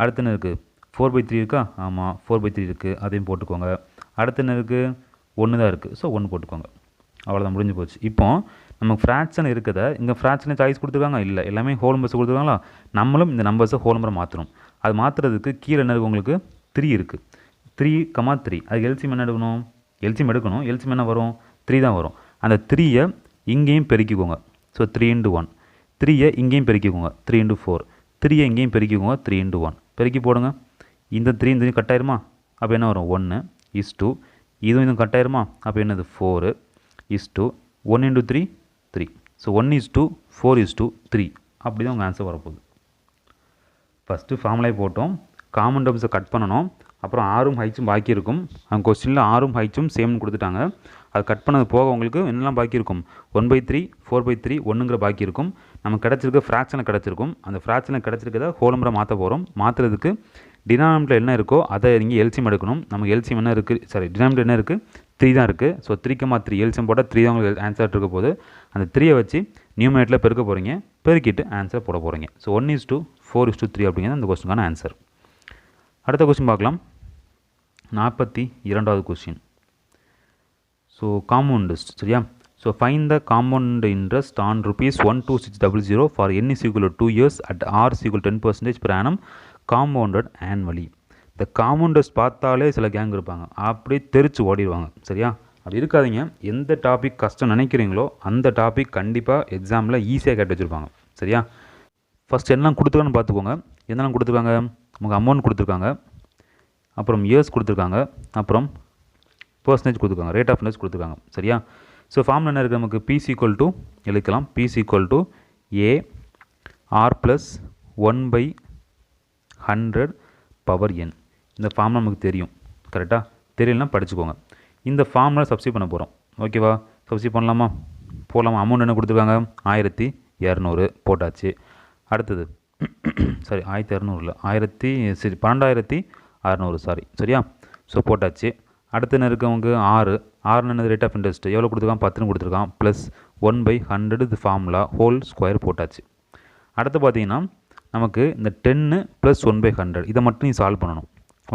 அடுத்து என்ன இருக்குது, 4/3 இருக்கா, ஆமாம் 4/3 இருக்குது, அதையும் போட்டுக்கோங்க. அடுத்து என்ன இருக்குது, 1 தான் இருக்குது. ஸோ 1 போட்டுக்கோங்க. அவ்வளோதான், முடிஞ்சு போச்சு. இப்போ நமக்கு ஃப்ராக்ஷன் இருக்குதா, இங்கே ஃப்ராக்ஷனில் சாய்ஸ் கொடுத்துருக்காங்க இல்லை, எல்லாமே ஹோல் நம்பர்ஸ் கொடுத்துருக்காங்களா. நம்மளும் இந்த நம்பர்ஸை ஹோல் நம்பரை மாற்றணும். அது மாற்றுறதுக்கு கீழே என்ன இருக்குது, உங்களுக்கு 3 இருக்குது. 3,3 அதுக்கு எல்சியம் என்ன எடுக்கணும், எல்சியம் எடுக்கணும். எல்சியம் என்ன வரும், 3 தான் வரும். அந்த 3யை இங்கேயும் பெருக்கிக்கோங்க. ஸோ 3 × 1. 3யை இங்கேயும் பெருக்கிக்கோங்க. 3 × 4. 3யை இங்கேயும் பெருக்கிக்கோங்க. 3 × 1 பெருக்கி போடுங்க. இந்த 3 இந்த கட்டாயிருமா, அப்போ என்ன வரும், 1 is2. இதுவும் கட்டாயிருமா, அப்போ என்னது 4 is2. 1 × 3 3. So 1 is2 4 is2 3. அப்படி தான் உங்கள் ஆன்சர் வரப்போகுது. ஃபஸ்ட்டு ஃபார்முலாய் போட்டோம், காமன் டேர்ம்ஸை கட் பண்ணணும். அப்புறம் ஆரும் ஹைட்ஸும் பாக்கி இருக்கும். அந்த கொஸ்டினில் ஆரும் ஹைட்ஸும் சேம்னு கொடுத்துட்டாங்க. அது கட் பண்ணது போக உங்களுக்கு என்னெல்லாம் பாக்கி இருக்கும், 1/3 4/3 1ங்கிற பாக்கி இருக்கும். நமக்கு கிடச்சிருக்க ஃப்ராக்ஷனில் கிடச்சிருக்கும். அந்த ஃப்ராக்ஷனில் கிடச்சிருக்கதை ஹோல் நம்பரை மாற்ற போகிறோம். மாற்றுறதுக்கு டினாமினேட்டர் என்ன இருக்கோ அதை நீங்கள் எல்சியம் எடுக்கணும். நமக்கு எல்சியம் என்ன இருக்குது, டினாமினேட்டர் என்ன இருக்குது, 3 தான் இருக்குது. ஸோ 3,3 எல்சியம் போட்டால் 3 தான் உங்களுக்கு ஆன்சர் இருக்க போது. அந்த 3யை வச்சு நியூமரேட்டரில் பெருக்க போகிறீங்க. பெருக்கிட்டு ஆன்சர் போட போகிறீங்க. ஸோ 1 is2 4 is2 3 அப்படிங்கிறது அந்த கொஸ்டினுக்கான ஆன்சர். அடுத்த கொஸ்டின் பார்க்கலாம். 42வது கொஸ்டின். So compound interest. சரியா? So find the compound interest on ₹12600 for n is equal to 2 years at r is equal to 10% per annum compounded annually. இந்த compounders பார்த்தாலே சில gang இருப்பாங்க, அப்படியே தெரிச்சு ஓடிடுவாங்க. சரியா? அப்படி இருக்காதீங்க. எந்த டாபிக் கஷ்டம் நினைக்கிறீங்களோ அந்த டாபிக் கண்டிப்பாக எக்ஸாமில் ஈஸியாக கேட்டு வச்சுருப்பாங்க. சரியா? ஃபஸ்ட் என்னெல்லாம் கொடுத்துருக்கான்னு பார்த்துக்கோங்க. என்னெல்லாம் கொடுத்துருக்காங்க, நமக்கு அமௌண்ட் கொடுத்துருக்காங்க, அப்புறம் இயர்ஸ் கொடுத்துருக்காங்க, அப்புறம் பர்சன்டேஜ் கொடுத்துருக்காங்க, ரேட் ஆஃப் இன்ட்ரெஸ்ட் கொடுத்துருக்காங்க. சரியா? ஸோ ஃபார்முலா என்ன இருக்குது, நமக்கு P = எழுதிக்கலாம். P = A R + 1/100 power n. இந்த ஃபார்முலா நமக்கு தெரியும். கரெக்டாக? தெரியலனா படிச்சுக்கோங்க. இந்த ஃபார்முலா சப்ஸ்டிட் பண்ண போகிறோம். ஓகேவா? சப்ஸ்டிட் பண்ணலாமா, போகலாமா? அமௌண்ட் என்ன கொடுத்துருக்காங்க, 1200 போட்டாச்சு. அடுத்தது சாரி 1200 இல்லை, 12,600 சாரி. சரியா? ஸோ போட்டாச்சு. அடுத்து என்ன இருக்குது, அவங்க 6 என்னது, ரேட் ஆஃப் இன்ட்ரெஸ்ட் எவ்வளோ கொடுத்துருக்கான், 10 கொடுத்துருக்கான். ப்ளஸ் 1/100 இது ஃபார்முலா ஹோல் ஸ்கொயர் போட்டாச்சு. அடுத்து பார்த்தீங்கன்னா நமக்கு இந்த 10 + 1/100 இதை மட்டும் நீ சால்வ் பண்ணணும்.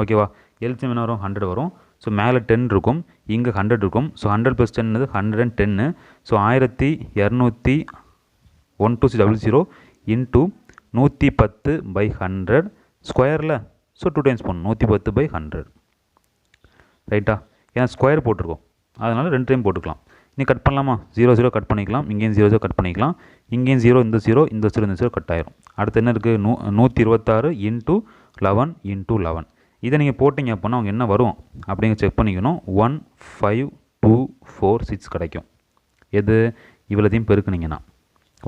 ஓகேவா? எல்சியம் என்ன வரும், 100 வரும். ஸோ மேலே 10 இருக்கும், இங்கே 100 இருக்கும். ஸோ 100 + 10 110. ஸோ 1200 12600 இன்ட்டு 110/100 ஸ்கொயரில். ஸோ 2 டைம்ஸ் பண்ணணும், 110/100. ரைட்டா? ஏன்னா ஸ்கொயர் போட்டிருக்கோம், அதனால் 2 டைம் போட்டுக்கலாம். நீ கட் பண்ணலாமா? 0 0 கட் பண்ணிக்கலாம், இங்கேயும் 0 0 கட் பண்ணிக்கலாம், இங்கேயும் 0 இந்த 0 இந்த 0 இந்த 0 கட் ஆயிரும். அடுத்து என்ன இருக்குது? 126 இன்ட்டு 11 இன்ட்டு 11. இதை நீங்கள் போட்டிங்க அப்படின்னா அவங்க என்ன வரும் அப்படிங்க செக் பண்ணிக்கணும். 15246 கிடைக்கும். எது? இவ்வளோத்தையும் பெருக்குனீங்கன்னா.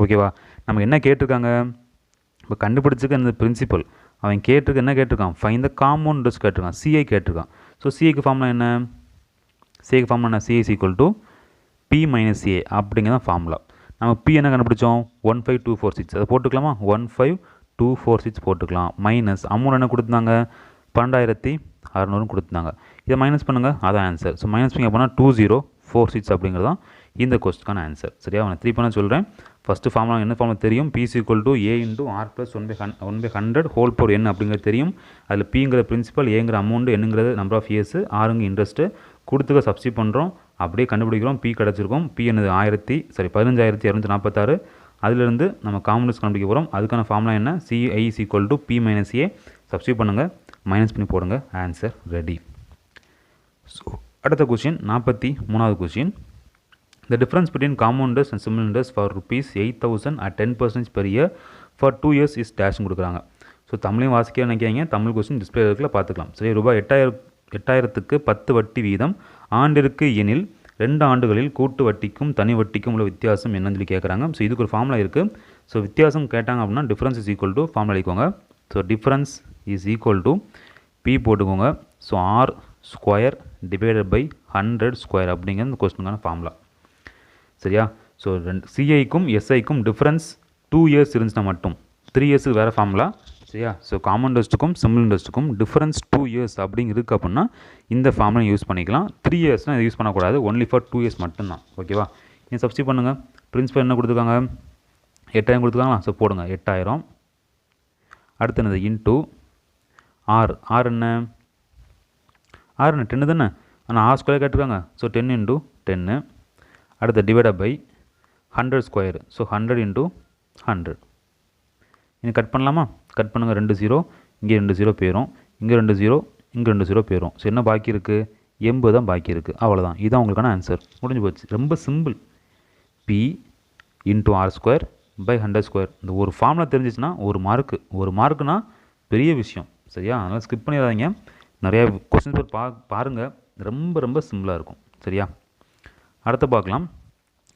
ஓகேவா? நமக்கு என்ன கேட்டிருக்காங்க? இப்போ கண்டுபிடிச்சிக்க இந்த பிரின்சிபல் அவன் கேட்டிருக்க என்ன கேட்டிருக்கான்? ஃபைன் த காம்பவுண்ட் இன்ட்ரெஸ்ட் கேட்டிருக்கான், சிஐ கேட்டிருக்கான். ஸோ சிஐக்கு ஃபார்முலா என்ன? சிஐக்கு ஃபார்முலா என்ன? சிஐ = P - A அப்படிங்கிறதான் ஃபார்முலா. நம்ம P என்ன கண்டுபிடிச்சோம்? 15246. அதை போட்டுக்கலாமா? 15246 போட்டுக்கலாம். மைனஸ் அமௌண்ட் என்ன கொடுத்துருந்தாங்க? 12600 கொடுத்துருந்தாங்க. இதை மைனஸ் பண்ணுங்கள், அதான் ஆன்சர். ஸோ மைனஸ் பண்ணி அப்படின்னா 2046 அப்படிங்கிறது தான் இந்த கொஸ்டினுக்கான ஆன்சர். சரியா? நான் 3 பண்ண சொல்கிறேன். ஃபஸ்ட்டு ஃபார்முலா என்ன ஃபார்முலா தெரியும்? P = A × R + 1/100 whole power n அப்படிங்கிறது தெரியும். அதில் Pங்கிற பிரின்சிபல், ஏங்கிற அமௌண்ட், என்னங்கிறது நம்பர் ஆஃப் இயர்ஸ், ஆருங்க இன்ட்ரெஸ்ட்டு கொடுத்துக்க சப்ஸ்டிட் பண்ணுறோம். அப்படியே கண்டுபிடிக்கிறோம். P கிடச்சிருக்கோம். P என்னது? 15246. அதிலிருந்து நம்ம காம்பவுண்ட்ஸ் கண்டுபிடிக்க போகிறோம். அதுக்கான ஃபார்முலா என்ன? CI = P - A. சப்ஸ்டிட் பண்ணுங்கள், மைனஸ் பண்ணி போடுங்க, ஆன்சர் ரெடி. ஸோ அடுத்த கொஸ்டின் 43வது question. The difference between compound interest and simple interest for ₹8,000 at 10% per year for 2 years is dash கொடுக்குறாங்க. ஸோ தமிழையும் வாசிக்க நினைக்கிறீங்க, தமிழ் கொஸ்டின் டிஸ்பிளே இருக்குல்ல, பார்த்துக்கலாம். சரி, ரூபாய் 8000க்கு 10 வட்டி வீதம் ஆண்டிற்கு எனில் 2 ஆண்டுகளில் கூட்டு வட்டிக்கும் தனி வட்டிக்கும் உள்ள வித்தியாசம் என்னன்னு சொல்லி கேட்குறாங்க. ஸோ இதுக்கு ஒரு ஃபார்முலா இருக்குது. ஸோ வித்தியாசம் கேட்டாங்க அப்படின்னா difference is equal to formula எழுதிக்கோங்க. So difference is equal to P போட்டுக்கோங்க. So R square divided by 100 square அப்படிங்கிற இந்த கொஸ்டினுக்கான ஃபார்முலா. சரியா? ஸோ சிஐக்கும் எஸ்ஐக்கும் டிஃப்ரென்ஸ் 2 இயர்ஸ் இருந்துச்சுன்னா மட்டும், 3 இயர்ஸுக்கு வேறு ஃபார்முலா. சரியா? ஸோ காமன் இன்ட்ரெஸ்ட்டுக்கும் சிம்பிள் இன்ட்ரெஸ்ட்டுக்கும் டிஃப்ரென்ஸ் 2 இயர்ஸ் அப்படிங்க இருக்குது அப்படின்னா இந்த ஃபார்முலா யூஸ் பண்ணிக்கலாம். 3 இயர்ஸ்னால் இதை யூஸ் பண்ணக்கூடாது, ஒன்லி ஃபார் 2 இயர்ஸ் மட்டும்தான். ஓகேவா? நீங்கள் சப்ஸ்டிட் பண்ணுங்கள். பிரின்சிபல் என்ன கொடுத்துருக்காங்க? 8000 கொடுத்துருக்காங்களா? ஸோ போடுங்க 8000. அடுத்து என்னது? Into R. R என்ன? 10 தானே, ஆனால் R ஸ்கொயர் கேட்டிருக்காங்க. ஸோ 10 × 10. அடுத்து டிவைடட் பை 100 ஸ்கொயர். ஸோ 100 × 100. இன்னும் கட் பண்ணலாமா? கட் பண்ணுங்கள். 2 0, இங்கே 2 0 போயிடும், இங்கே 2 0, இங்கே 2 0 போயிடும். ஸோ என்ன பாக்கி இருக்குது? 80 தான் பாக்கி இருக்குது. அவ்வளோதான், இதுதான் உங்களுக்கான ஆன்சர். முடிஞ்சு போச்சு. ரொம்ப simple. P × R square by 100 square. இந்த ஒரு ஃபார்முலா தெரிஞ்சிச்சுன்னா ஒரு மார்க்குனா பெரிய விஷயம். சரியா? அதனால் ஸ்கிப் பண்ணிடாதீங்க. நிறையா கொஸ்டின்ஸ் பாருங்கள், ரொம்ப சிம்பிளாக இருக்கும். சரியா? அடுத்து பார்க்கலாம்.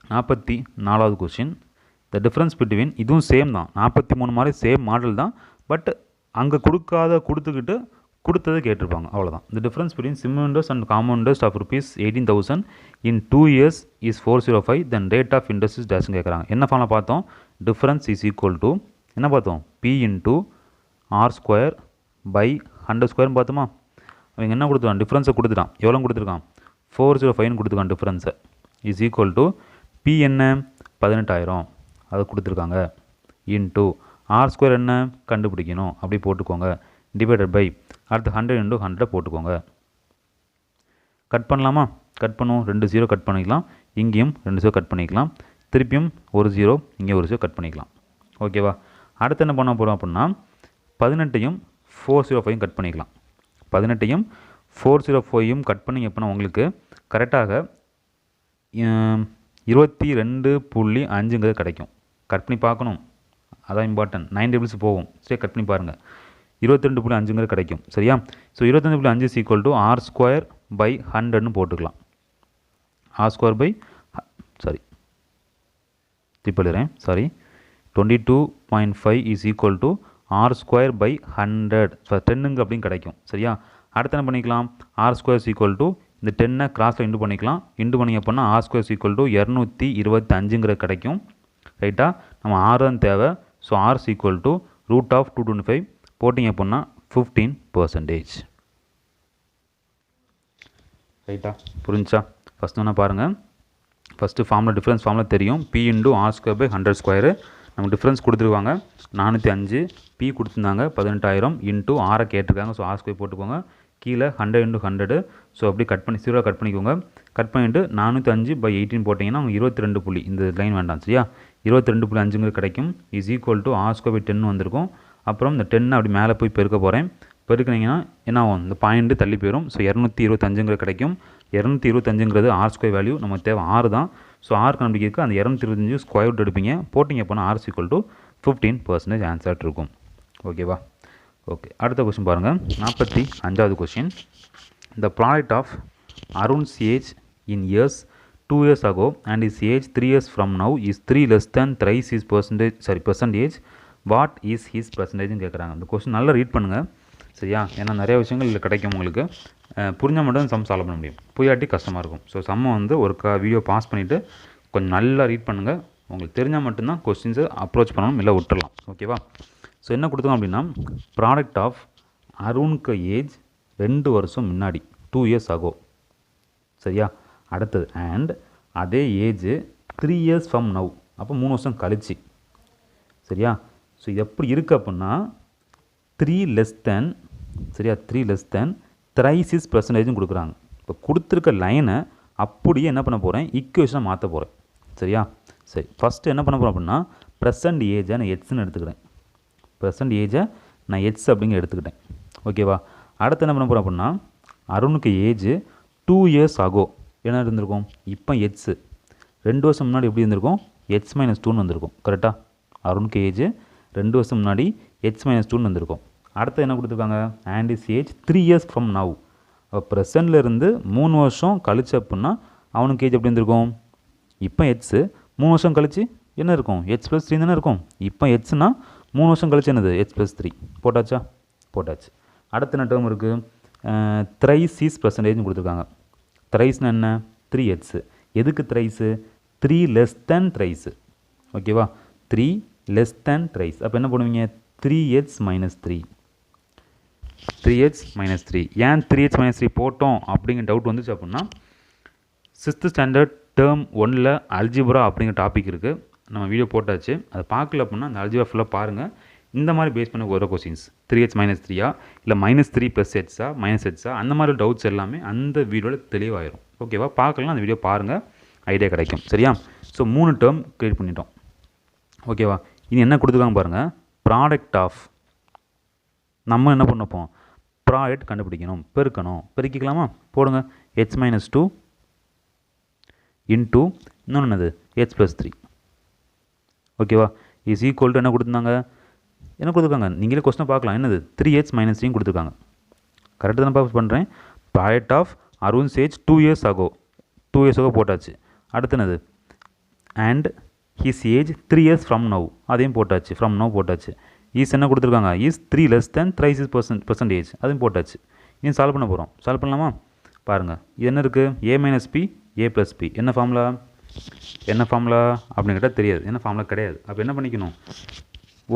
44வது கொஸ்டின். த டிஃப்ரென்ஸ் பிட்வீன், இதுவும் சேம் தான், 43 மாதிரி சேம் மாடல் தான். பட் அங்கே கொடுத்துக்கிட்டு கொடுத்ததை கேட்டிருப்பாங்க, அவ்வளோதான். The difference between simple interest and common interest of ₹18,000 in 2 years is 405. Then rate of interest is டேஷ்னு கேட்குறாங்க. என்ன ஃபார்முலா பார்த்தோம்? டிஃப்ரென்ஸ் இஸ் ஈக்குவல் டு என்ன பார்த்தோம்? P × R ஸ்கொயர் பை 100 ஸ்கொயர்னு பார்த்தோமா? அவங்க என்ன கொடுத்துருக்கான்? டிஃப்ரென்ஸை கொடுத்துட்டான். எவ்வளோ கொடுத்துருக்கான்? 405 கொடுத்துருக்கான் டிஃப்ரென்ஸை. இஸ் ஈக்குவல் டு P என்ன? 18000 அதை கொடுத்துருக்காங்க. இன்ட்டு R ஸ்கொயர் என்ன? கண்டுபிடிக்கணும், அப்படி போட்டுக்கோங்க. டிவைடட் பை அடுத்து 100 × 100 போட்டுக்கோங்க. கட் பண்ணலாமா? கட் பண்ணுவோம். 2 0 கட் பண்ணிக்கலாம், இங்கேயும் 2 0 கட் பண்ணிக்கலாம், திருப்பியும் ஒரு 0, இங்கே ஒரு 0 கட் பண்ணிக்கலாம். ஓகேவா? அடுத்து என்ன பண்ண போகிறோம் அப்படின்னா 18ஐயும் 405 கட் பண்ணிக்கலாம். 18ஐயும் 405 கட் பண்ணிங்க அப்படின்னா உங்களுக்கு கரெக்டாக 22.5 கிடைக்கும். கட் பண்ணி பார்க்கணும், அதான் இம்பார்ட்டன்ட். 9 டேபிள்ஸ் போகும். சரி, கட் பண்ணி பாருங்கள். 22.5 கிடைக்கும். சரியா? So 22.5 is equal to R square by 100ன்னு போட்டுக்கலாம். R square by 22.5 is equal to R square by 100. So 10 அப்படின்னு கிடைக்கும். சரியா? அடுத்து என்ன பண்ணிக்கலாம்? R square is equal to இந்த 10 கிராஸில் இன்டு பண்ணிக்கலாம். இன்டு பண்ணிங்க அப்படின்னா R square is equal to 225 கிடைக்கும். ரைட்டா? நம்ம R தான் தேவை. So R is equal to √225 போட்டிங்க அப்படின்னா 15%. ரைட்டா? புரிஞ்சா? ஃபஸ்ட் ஒன்றா பாருங்கள். ஃபஸ்ட்டு ஃபார்முலா, டிஃப்ரென்ஸ் ஃபார்முலா தெரியும். P × R square by 100 square. நம்ம டிஃப்ரென்ஸ் கொடுத்துருவாங்க 405, P கொடுத்துருந்தாங்க 18000 இன்ட்டு R கேட்டிருக்காங்க. ஸோ R ஸ்கொயர் போட்டுக்கோங்க. கீழே 100 × 100. ஸோ அப்படி கட் பண்ணி 0 கட் பண்ணிக்கோங்க. கட் பண்ணிவிட்டு 405/18 போட்டிங்கன்னா அவங்க 22 புள்ளி, இந்த லைன் வேண்டாம் சரியா, 22.5 கிடைக்கும். இஸ் ஈக்குவல் டு r²/10 வந்திருக்கும். அப்புறம் இந்த 10 அப்படி மேலே போய் பெருக்க போகிறேன். பெருக்கினீங்கன்னா என்ன ஆகும், இந்த பாயிண்ட் தள்ளி போயிடும். ஸோ 225 கிடைக்கும். 225 r² வேல்யூ நமக்கு தேவை 6 தான். ஸோ 6 கண்டுபிடிக்கிறதுக்கு அந்த 225 ஸ்கொயர் ரூட் எடுப்பீங்க. போட்டிங்க அப்போனா r = 15% ஆன்சர் இருக்கும். ஓகேவா? ஓகே, அடுத்த கொஸ்டின் பாருங்கள். 45வது question. The product of Arun's age in years 2 years ago and his age 3 years from now is 3 less than thrice his percentage. What is his percentage கேட்குறாங்க. இந்த question நல்லா read பண்ணுங்கள் சரியா, ஏன்னா நிறைய விஷயங்கள் இதில் கிடைக்கும் உங்களுக்கு. புரிஞ்சால் மட்டும் சம் சால்வ் பண்ண முடியும், புரியாட்டி கஷ்டமாக இருக்கும். ஸோ சம்மை வந்து ஒரு வீடியோ பாஸ் பண்ணிவிட்டு கொஞ்சம் நல்லா ரீட் பண்ணுங்கள். உங்களுக்கு தெரிஞ்சால் மட்டும்தான் கொஸ்டின்ஸை அப்ரோச் பண்ணணும், இல்லை விட்டுடலாம். ஓகேவா? ஸோ என்ன கொடுத்தோம் அப்படின்னா, ப்ராடக்ட் ஆஃப் அருணுக்கு ஏஜ் 2 வருஷம் முன்னாடி 2 years ago சரியா. அடுத்தது அண்ட் அதே ஏஜ் 3 years from now, அப்போ 3 வருஷம் கழிச்சு சரியா. ஸோ இது எப்படி இருக்குது அப்படின்னா 3 less than சரியா, 3 less than thrice his percentage கொடுக்குறாங்க. இப்போ கொடுத்துருக்க லைனை அப்படியே என்ன பண்ண போகிறேன், ஈக்குவேஷனை மாற்ற போகிறேன் சரியா. சரி, ஃபஸ்ட்டு என்ன பண்ண போகிறேன் அப்படின்னா, ப்ரெசன்ட் ஏஜை நான் எட்ஸ்ன்னு எடுத்துக்கிறேன். ப்ரெசன்ட் ஏஜை நான் எட்ஸ் அப்படிங்கிற எடுத்துக்கிட்டேன். ஓகேவா? அடுத்து என்ன பண்ண போகிறோம் அப்படின்னா, அருணுக்கு ஏஜ் 2 years ago என்ன இருந்திருக்கும், இப்போ எட்ஸு 2 வருஷம் முன்னாடி எப்படி இருந்திருக்கும், x-2ன்னு வந்திருக்கும். கரெக்டாக? அருணுக்கு ஏஜ் 2 வருஷம் முன்னாடி x-2ன்னு வந்திருக்கும். அடுத்து என்ன கொடுத்துருக்காங்க, and is age 3 years from now. அப்போ ப்ரெசன்ட்லேருந்து 3 வருஷம் கழிச்சு அப்படின்னா அவனுக்கு ஏஜ் எப்படி இருந்திருக்கும், இப்போ எட்ஸு 3 வருஷம் கழிச்சு என்ன இருக்கும், x+3 தானே இருக்கும். இப்போ எட்ஸ்னா 3 வருஷம் கழிச்சு என்னது, x+3 போட்டாச்சா, போட்டாச்சு. அடுத்த என்ன டேர்ம் இருக்குது, thrice his percentage கொடுத்துருக்காங்க. thriceனா என்ன, 3x. எதுக்கு thrice, 3 less than thrice. ஓகேவா? 3 less than thrice. அப்போ என்ன பண்ணுவீங்க, 3x - 3. 3x - 3. ஏன் 3x - 3 போட்டோம் அப்படிங்கிற டவுட் வந்துச்சு அப்படின்னா, 6th ஸ்டாண்டர்ட் டேர்ம் 1ல் அல்ஜிப்ரா அப்படிங்கிற டாபிக் இருக்குது, நம்ம வீடியோ போட்டாச்சு. அதை பார்க்கல அப்படின்னா அந்த அல்ஜிப்ரா ஃபுல்லாக பாருங்கள். இந்த மாதிரி பேஸ் பண்ண ஒரு கொஸ்டின்ஸ் 3x - 3 இல்லை -3 + h -h அந்த மாதிரி டவுட்ஸ் எல்லாமே அந்த வீடியோவில் தெளிவாயிரும். ஓகேவா? பார்க்கலாம், அந்த வீடியோ பாருங்கள், ஐடியா கிடைக்கும் சரியா. ஸோ 3 டேர்ம் க்ரியேட் பண்ணிட்டோம். ஓகேவா? இது என்ன கொடுத்துருக்காங்க பாருங்கள், ப்ராடக்ட் ஆஃப், நம்ம என்ன பண்ணப்போம், ப்ராடக்ட் கண்டுபிடிக்கணும், பெருக்கணும். பெருக்கிக்கலாமா, போடுங்க. x-2 இன்ட்டு இன்னொன்று என்னது, x+3. ஓகேவா? இஸ் ஈக்குவல் டு என்ன கொடுத்துருந்தாங்க, என்ன கொடுத்துருக்காங்க, நீங்களே கொஸ்டினை பார்க்கலாம். என்னது, 3x - 3 கொடுத்துருக்காங்க. கரெக்டாக தான் பாஸ் பண்ணுறேன். Product of Arun's age 2 years ago 2 years ago போட்டாச்சு. அடுத்து என்னது, and his age 3 years from now, அதையும் போட்டாச்சு, ஃப்ரம் நவ் போட்டாச்சு. ஈஸ் என்ன கொடுத்துருக்காங்க, is 3 less than thrice his percentage, அதையும் போட்டாச்சு. இன்னும் சால்வ் பண்ண போகிறோம். சால்வ் பண்ணலாமா, பாருங்கள். இது என்ன இருக்குது, a - p a+p. என்ன ஃபார்முலா, என்ன ஃபார்முலா அப்படின்னு கேட்டால் தெரியாது, என்ன ஃபார்முலா கிடையாது. அப்போ என்ன பண்ணிக்கணும்,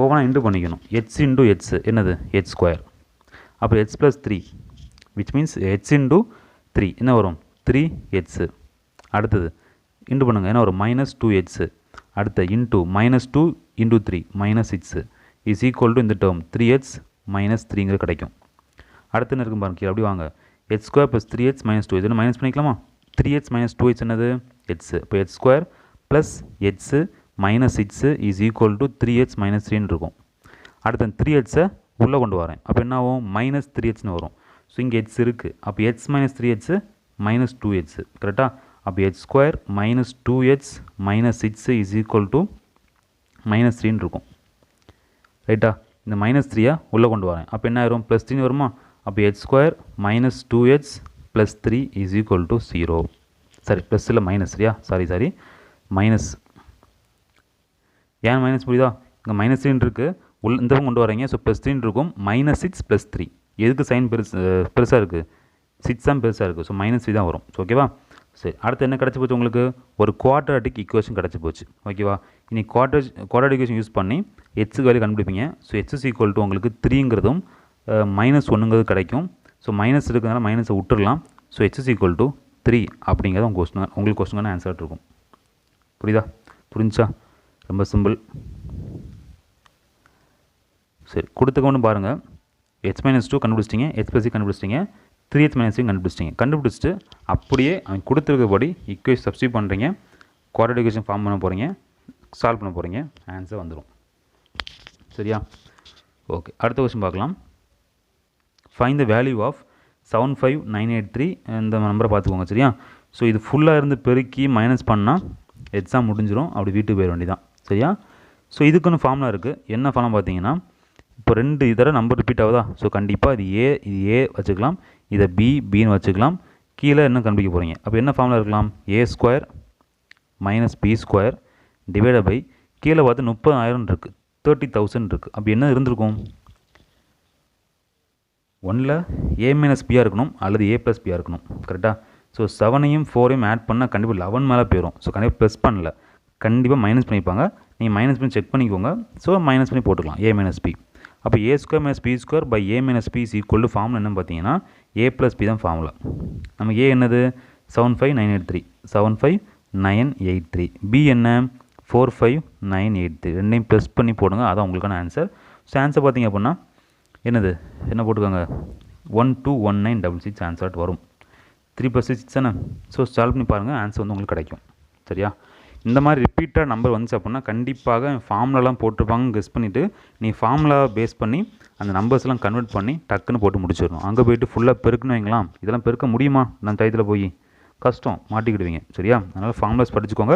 ஓவனா இன்டு பண்ணிக்கணும். h × h என்னது, h². அப்போ h+3 விச் மீன்ஸ் h × 3 என்ன வரும், 3h. அடுத்தது இன்டு பண்ணுங்கள், என்ன வரும், -2h. அடுத்த இன்ட்டு -2 × 3 -6 இஸ் ஈக்குவல் டு இந்த டேர்ம் 3h - 3 கிடைக்கும். அடுத்து என்ன இருக்கும் பாருங்க, கீழே அப்படி வாங்க. h² + 3h - 2 இது மைனஸ் பண்ணிக்கலாமா. 3h - 2h என்னது, h. இப்போ h² + h -6 is equal to 3h - 3 இருக்கும். அடுத்த 3h உள்ளே கொண்டு வரேன். அப்போ என்ன ஆகும், -3hன்னு வரும். ஸோ இங்கே h இருக்குது. அப்போ h - 3h -2h. கரெக்டாக? அப்போ h² - 2h - 6 is equal to -3 இருக்கும். ரைட்டா? இந்த -3 உள்ளே கொண்டு வரேன். அப்போ என்ன ஆயிரும், +3 வருமா. அப்போ h² - 2h + 3 is equal to 0. சரி, ப்ளஸ் இல்லை மைனஸ் சரியா, சாரி மைனஸ். ஏன் மைனஸ் புரியுதா, இங்கே -3 இருக்குது, இந்த பக்கம் கொண்டு வரீங்க. ஸோ +3 இருக்கும். -6 + 3 எதுக்கு சைன் பெருசாக இருக்குது, 6 தான் பெருசாக இருக்குது. ஸோ -3 தான் வரும். ஸோ ஓகேவா? சரி, அடுத்து என்ன கிடச்சி போச்சு உங்களுக்கு, ஒரு குவாட்ராட்டிக் ஈக்குவேஷன் கிடச்சி போச்சு. ஓகேவா? இனி குவாட்ராட்டிக் ஈக்குவேஷன் யூஸ் பண்ணி ஹெச்சுக்கு வேல்யூ கண்டுபிடிப்பீங்க. ஸோ h = உங்களுக்கு 3ங்கிறதும் -1ங்கிறது கிடைக்கும். ஸோ மைனஸ் இருக்கிறதுனால மைனஸை விட்டுடலாம். ஸோ h = 3 அப்படிங்கிறது உங்களுக்கு கொஸ்டினான ஆன்சர் இருக்கும். புரியுதா, புரிஞ்சா, ரொம்ப சிம்பிள். சரி, கொடுத்துக்கொண்டு பாருங்கள். h - 2 கண்டுபிடிச்சிட்டிங்க, h + c கண்டுபிடிச்சிட்டிங்க, 3h - 3 கண்டுபிடிச்சிட்டிங்க. கண்டுபிடிச்சிட்டு அப்படியே அவன் கொடுத்துருக்கபடி ஈக்குவேஷன் சப்ஸ்டியூட் பண்ணுறீங்க, குவாட்ரேட்டிக் ஈக்குவேஷன் ஃபார்ம் பண்ண போகிறீங்க, சால்வ் பண்ண போகிறீங்க, ஆன்சர் வந்துடும். சரியா? ஓகே, அடுத்த கொஸ்டின் பார்க்கலாம். ஃபைண்ட் த வேல்யூ ஆஃப் 75983 இந்த நம்பரை பார்த்துக்கோங்க. சரியா? ஸோ இது ஃபுல்லாக இருந்து பெருக்கி மைனஸ் பண்ணால் எக்ஸாம் முடிஞ்சிடும், அப்படி வீட்டுக்கு போயிட வேண்டியதான். சரியா? ஸோ இதுக்குன்னு ஃபார்முலா இருக்குது. என்ன ஃபார்முலா பார்த்தீங்கன்னா, இப்போ 2 இதர நம்பர் ரிப்பீட் ஆகுதா? ஸோ கண்டிப்பாக இது ஏ வச்சுக்கலாம், இதை பின்னு வச்சுக்கலாம். கீழே என்ன கண்டுபிடிக்க போகிறீங்க? அப்போ என்ன ஃபார்முலா இருக்கலாம்? A² - B² டிவைடட் பை கீழே பார்த்து 30,000 இருக்குது, 30,000 இருக்குது. அப்படி என்ன இருந்திருக்கும்? ஒன்றில் A - B இருக்கணும் அல்லது A + B இருக்கணும். கரெக்டாக? ஸோ 7ஐயும் 4ஐயும் ஆட் பண்ணால் கண்டிப்பாக 11 மேலே போயிடும். ஸோ கண்டிப்பாக ப்ளஸ் பண்ணல, கண்டிப்பாக மைனஸ் பண்ணிப்பாங்க. நீங்கள் மைனஸ் பண்ணி செக் பண்ணிக்கோங்க. ஸோ மைனஸ் பண்ணி போட்டுக்கலாம் A - B. அப்போ A² - B² by A - B = formula என்னன்னு பார்த்தீங்கன்னா A + B தான் ஃபார்முலா. நம்ம A என்னது? 75983, 75983. B என்ன? 45983. ரெண்டையும் ப்ளஸ் பண்ணி போடுங்க, அதான் உங்களுக்கான ஆன்சர். ஸோ ஆன்சர் பார்த்தீங்க அப்படின்னா என்னது? என்ன போட்டுக்கோங்க? 121966 ஆன்சர் வரும். 3 + 6 தானே? ஸோ சால்வ் பண்ணி பாருங்கள், ஆன்சர் வந்து உங்களுக்கு கிடைக்கும். சரியா? இந்த மாதிரி ரிப்பீட்டாக நம்பர் வந்துச்சு அப்படின்னா கண்டிப்பாக ஃபார்முலாலாம் போட்டிருப்பாங்க, கெஸ் பண்ணிவிட்டு நீ ஃபார்முலா பேஸ் பண்ணி அந்த நம்பர்ஸ்லாம் கன்வெர்ட் பண்ணி டக்குன்னு போட்டு முடிச்சிடணும். அங்கே போய்ட்டு ஃபுல்லாக பெருக்குன்னு வைங்களாம், இதெல்லாம் பெருக்க முடியுமா நான் டயத்தில் போய்? கஷ்டம், மாட்டிக்கிடுவீங்க. சரியா? அதனால் ஃபார்முலாஸ் படிச்சுக்கோங்க.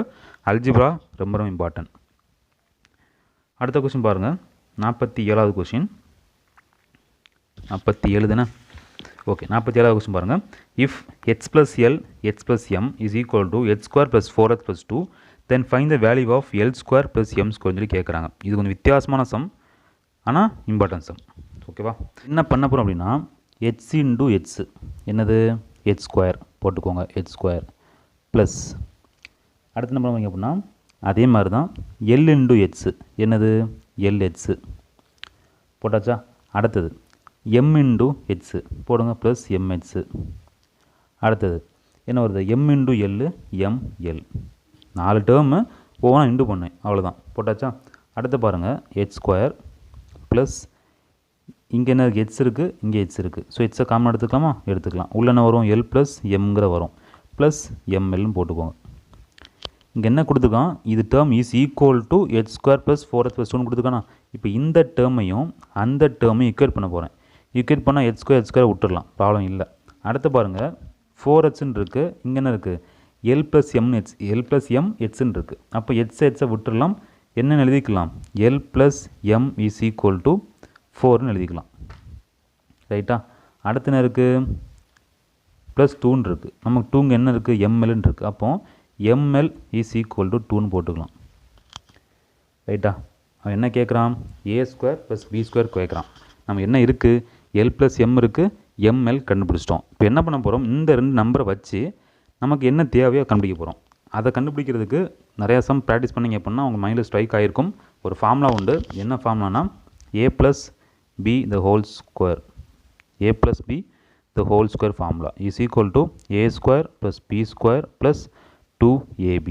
அல்ஜிப்ரா ரொம்ப ரொம்ப இம்பார்ட்டன்ட். அடுத்த கொஸ்டின் பாருங்கள், 47வது கொஸ்டின். 47 தானே? ஓகே, 47வது கொஸ்டின் பாருங்கள். If h + L h + M is equal to h² + 4h + 2 then find the value of L² + M² சொல்லி கேட்குறாங்க. இது கொஞ்சம் வித்தியாசமான சம், ஆனால் இம்பார்ட்டன்ட் சம். ஓகேவா? என்ன பண்ண போகிறோம் அப்படின்னா h × h என்னது? h² போட்டுக்கோங்க, h² ப்ளஸ் அடுத்து என்ன பண்ணுவாங்க அப்படின்னா அதே மாதிரி தான் L × h என்னது? LH போட்டாச்சா? அடுத்தது M × h போடுங்க, ப்ளஸ் MH. அடுத்தது என்ன வருது? M × L ML. 4 டேர்மு ஒவ்வொன்றா இன்டு பண்ணேன், அவ்வளோதான். போட்டாச்சா? அடுத்து பாருங்கள் h² ப்ளஸ் இங்கே என்ன இருக்குது? h இருக்குது, இங்கே h இருக்குது. ஸோ ஹெச்சை காமன் எடுத்துக்கலாமா? எடுத்துக்கலாம். உள்ள என்ன வரும்? L + M வரும், ப்ளஸ் MLன்னு போட்டுக்கோங்க. இங்கே என்ன கொடுத்துருக்கான்? இது term is equal to h² + 4h + 2 கொடுத்துருக்கானா? இப்போ இந்த டேர்மையும் அந்த டேர்மையும் ஈக்குவேட் பண்ண போகிறேன். ஈக்குவேட் பண்ணால் h² விட்டுடலாம், ப்ராப்ளம் இல்லை. அடுத்து பாருங்கள் 4hன்னு இருக்குது, இங்கே என்ன இருக்குது? L + MH, L + MHன்னு இருக்குது. அப்போ ஹெச்சை விட்டுடலாம். என்னென்னு எழுதிக்கலாம்? L + M = 4ன்னு எழுதிக்கலாம். ரைட்டா? அடுத்து என்ன இருக்குது? +2ன்னு இருக்குது. நமக்கு 2 என்ன இருக்குது? MLன்னு இருக்குது. அப்போ ML = 2ன்னு போட்டுக்கலாம். ரைட்டா? அவன் என்ன கேட்குறான்? A² + B² கேட்குறான். நம்ம என்ன இருக்குது? L + M இருக்குது, ML கண்டுபிடிச்சிட்டோம். இப்போ என்ன பண்ண போகிறோம்? இந்த 2 நம்பரை வச்சு நமக்கு என்ன தேவையோ கண்டுபிடிக்க போகிறோம். அதை கண்டுபிடிக்கிறதுக்கு நிறையா சம் ப்ராக்டிஸ் பண்ணிங்க அப்படின்னா உங்கள் மைண்டில் ஸ்ட்ரைக் ஆகிருக்கும். ஒரு ஃபார்முலா உண்டு. என்ன ஃபார்முலானா A + B the whole square. A + B the whole square formula is equal to A² + B² + 2AB.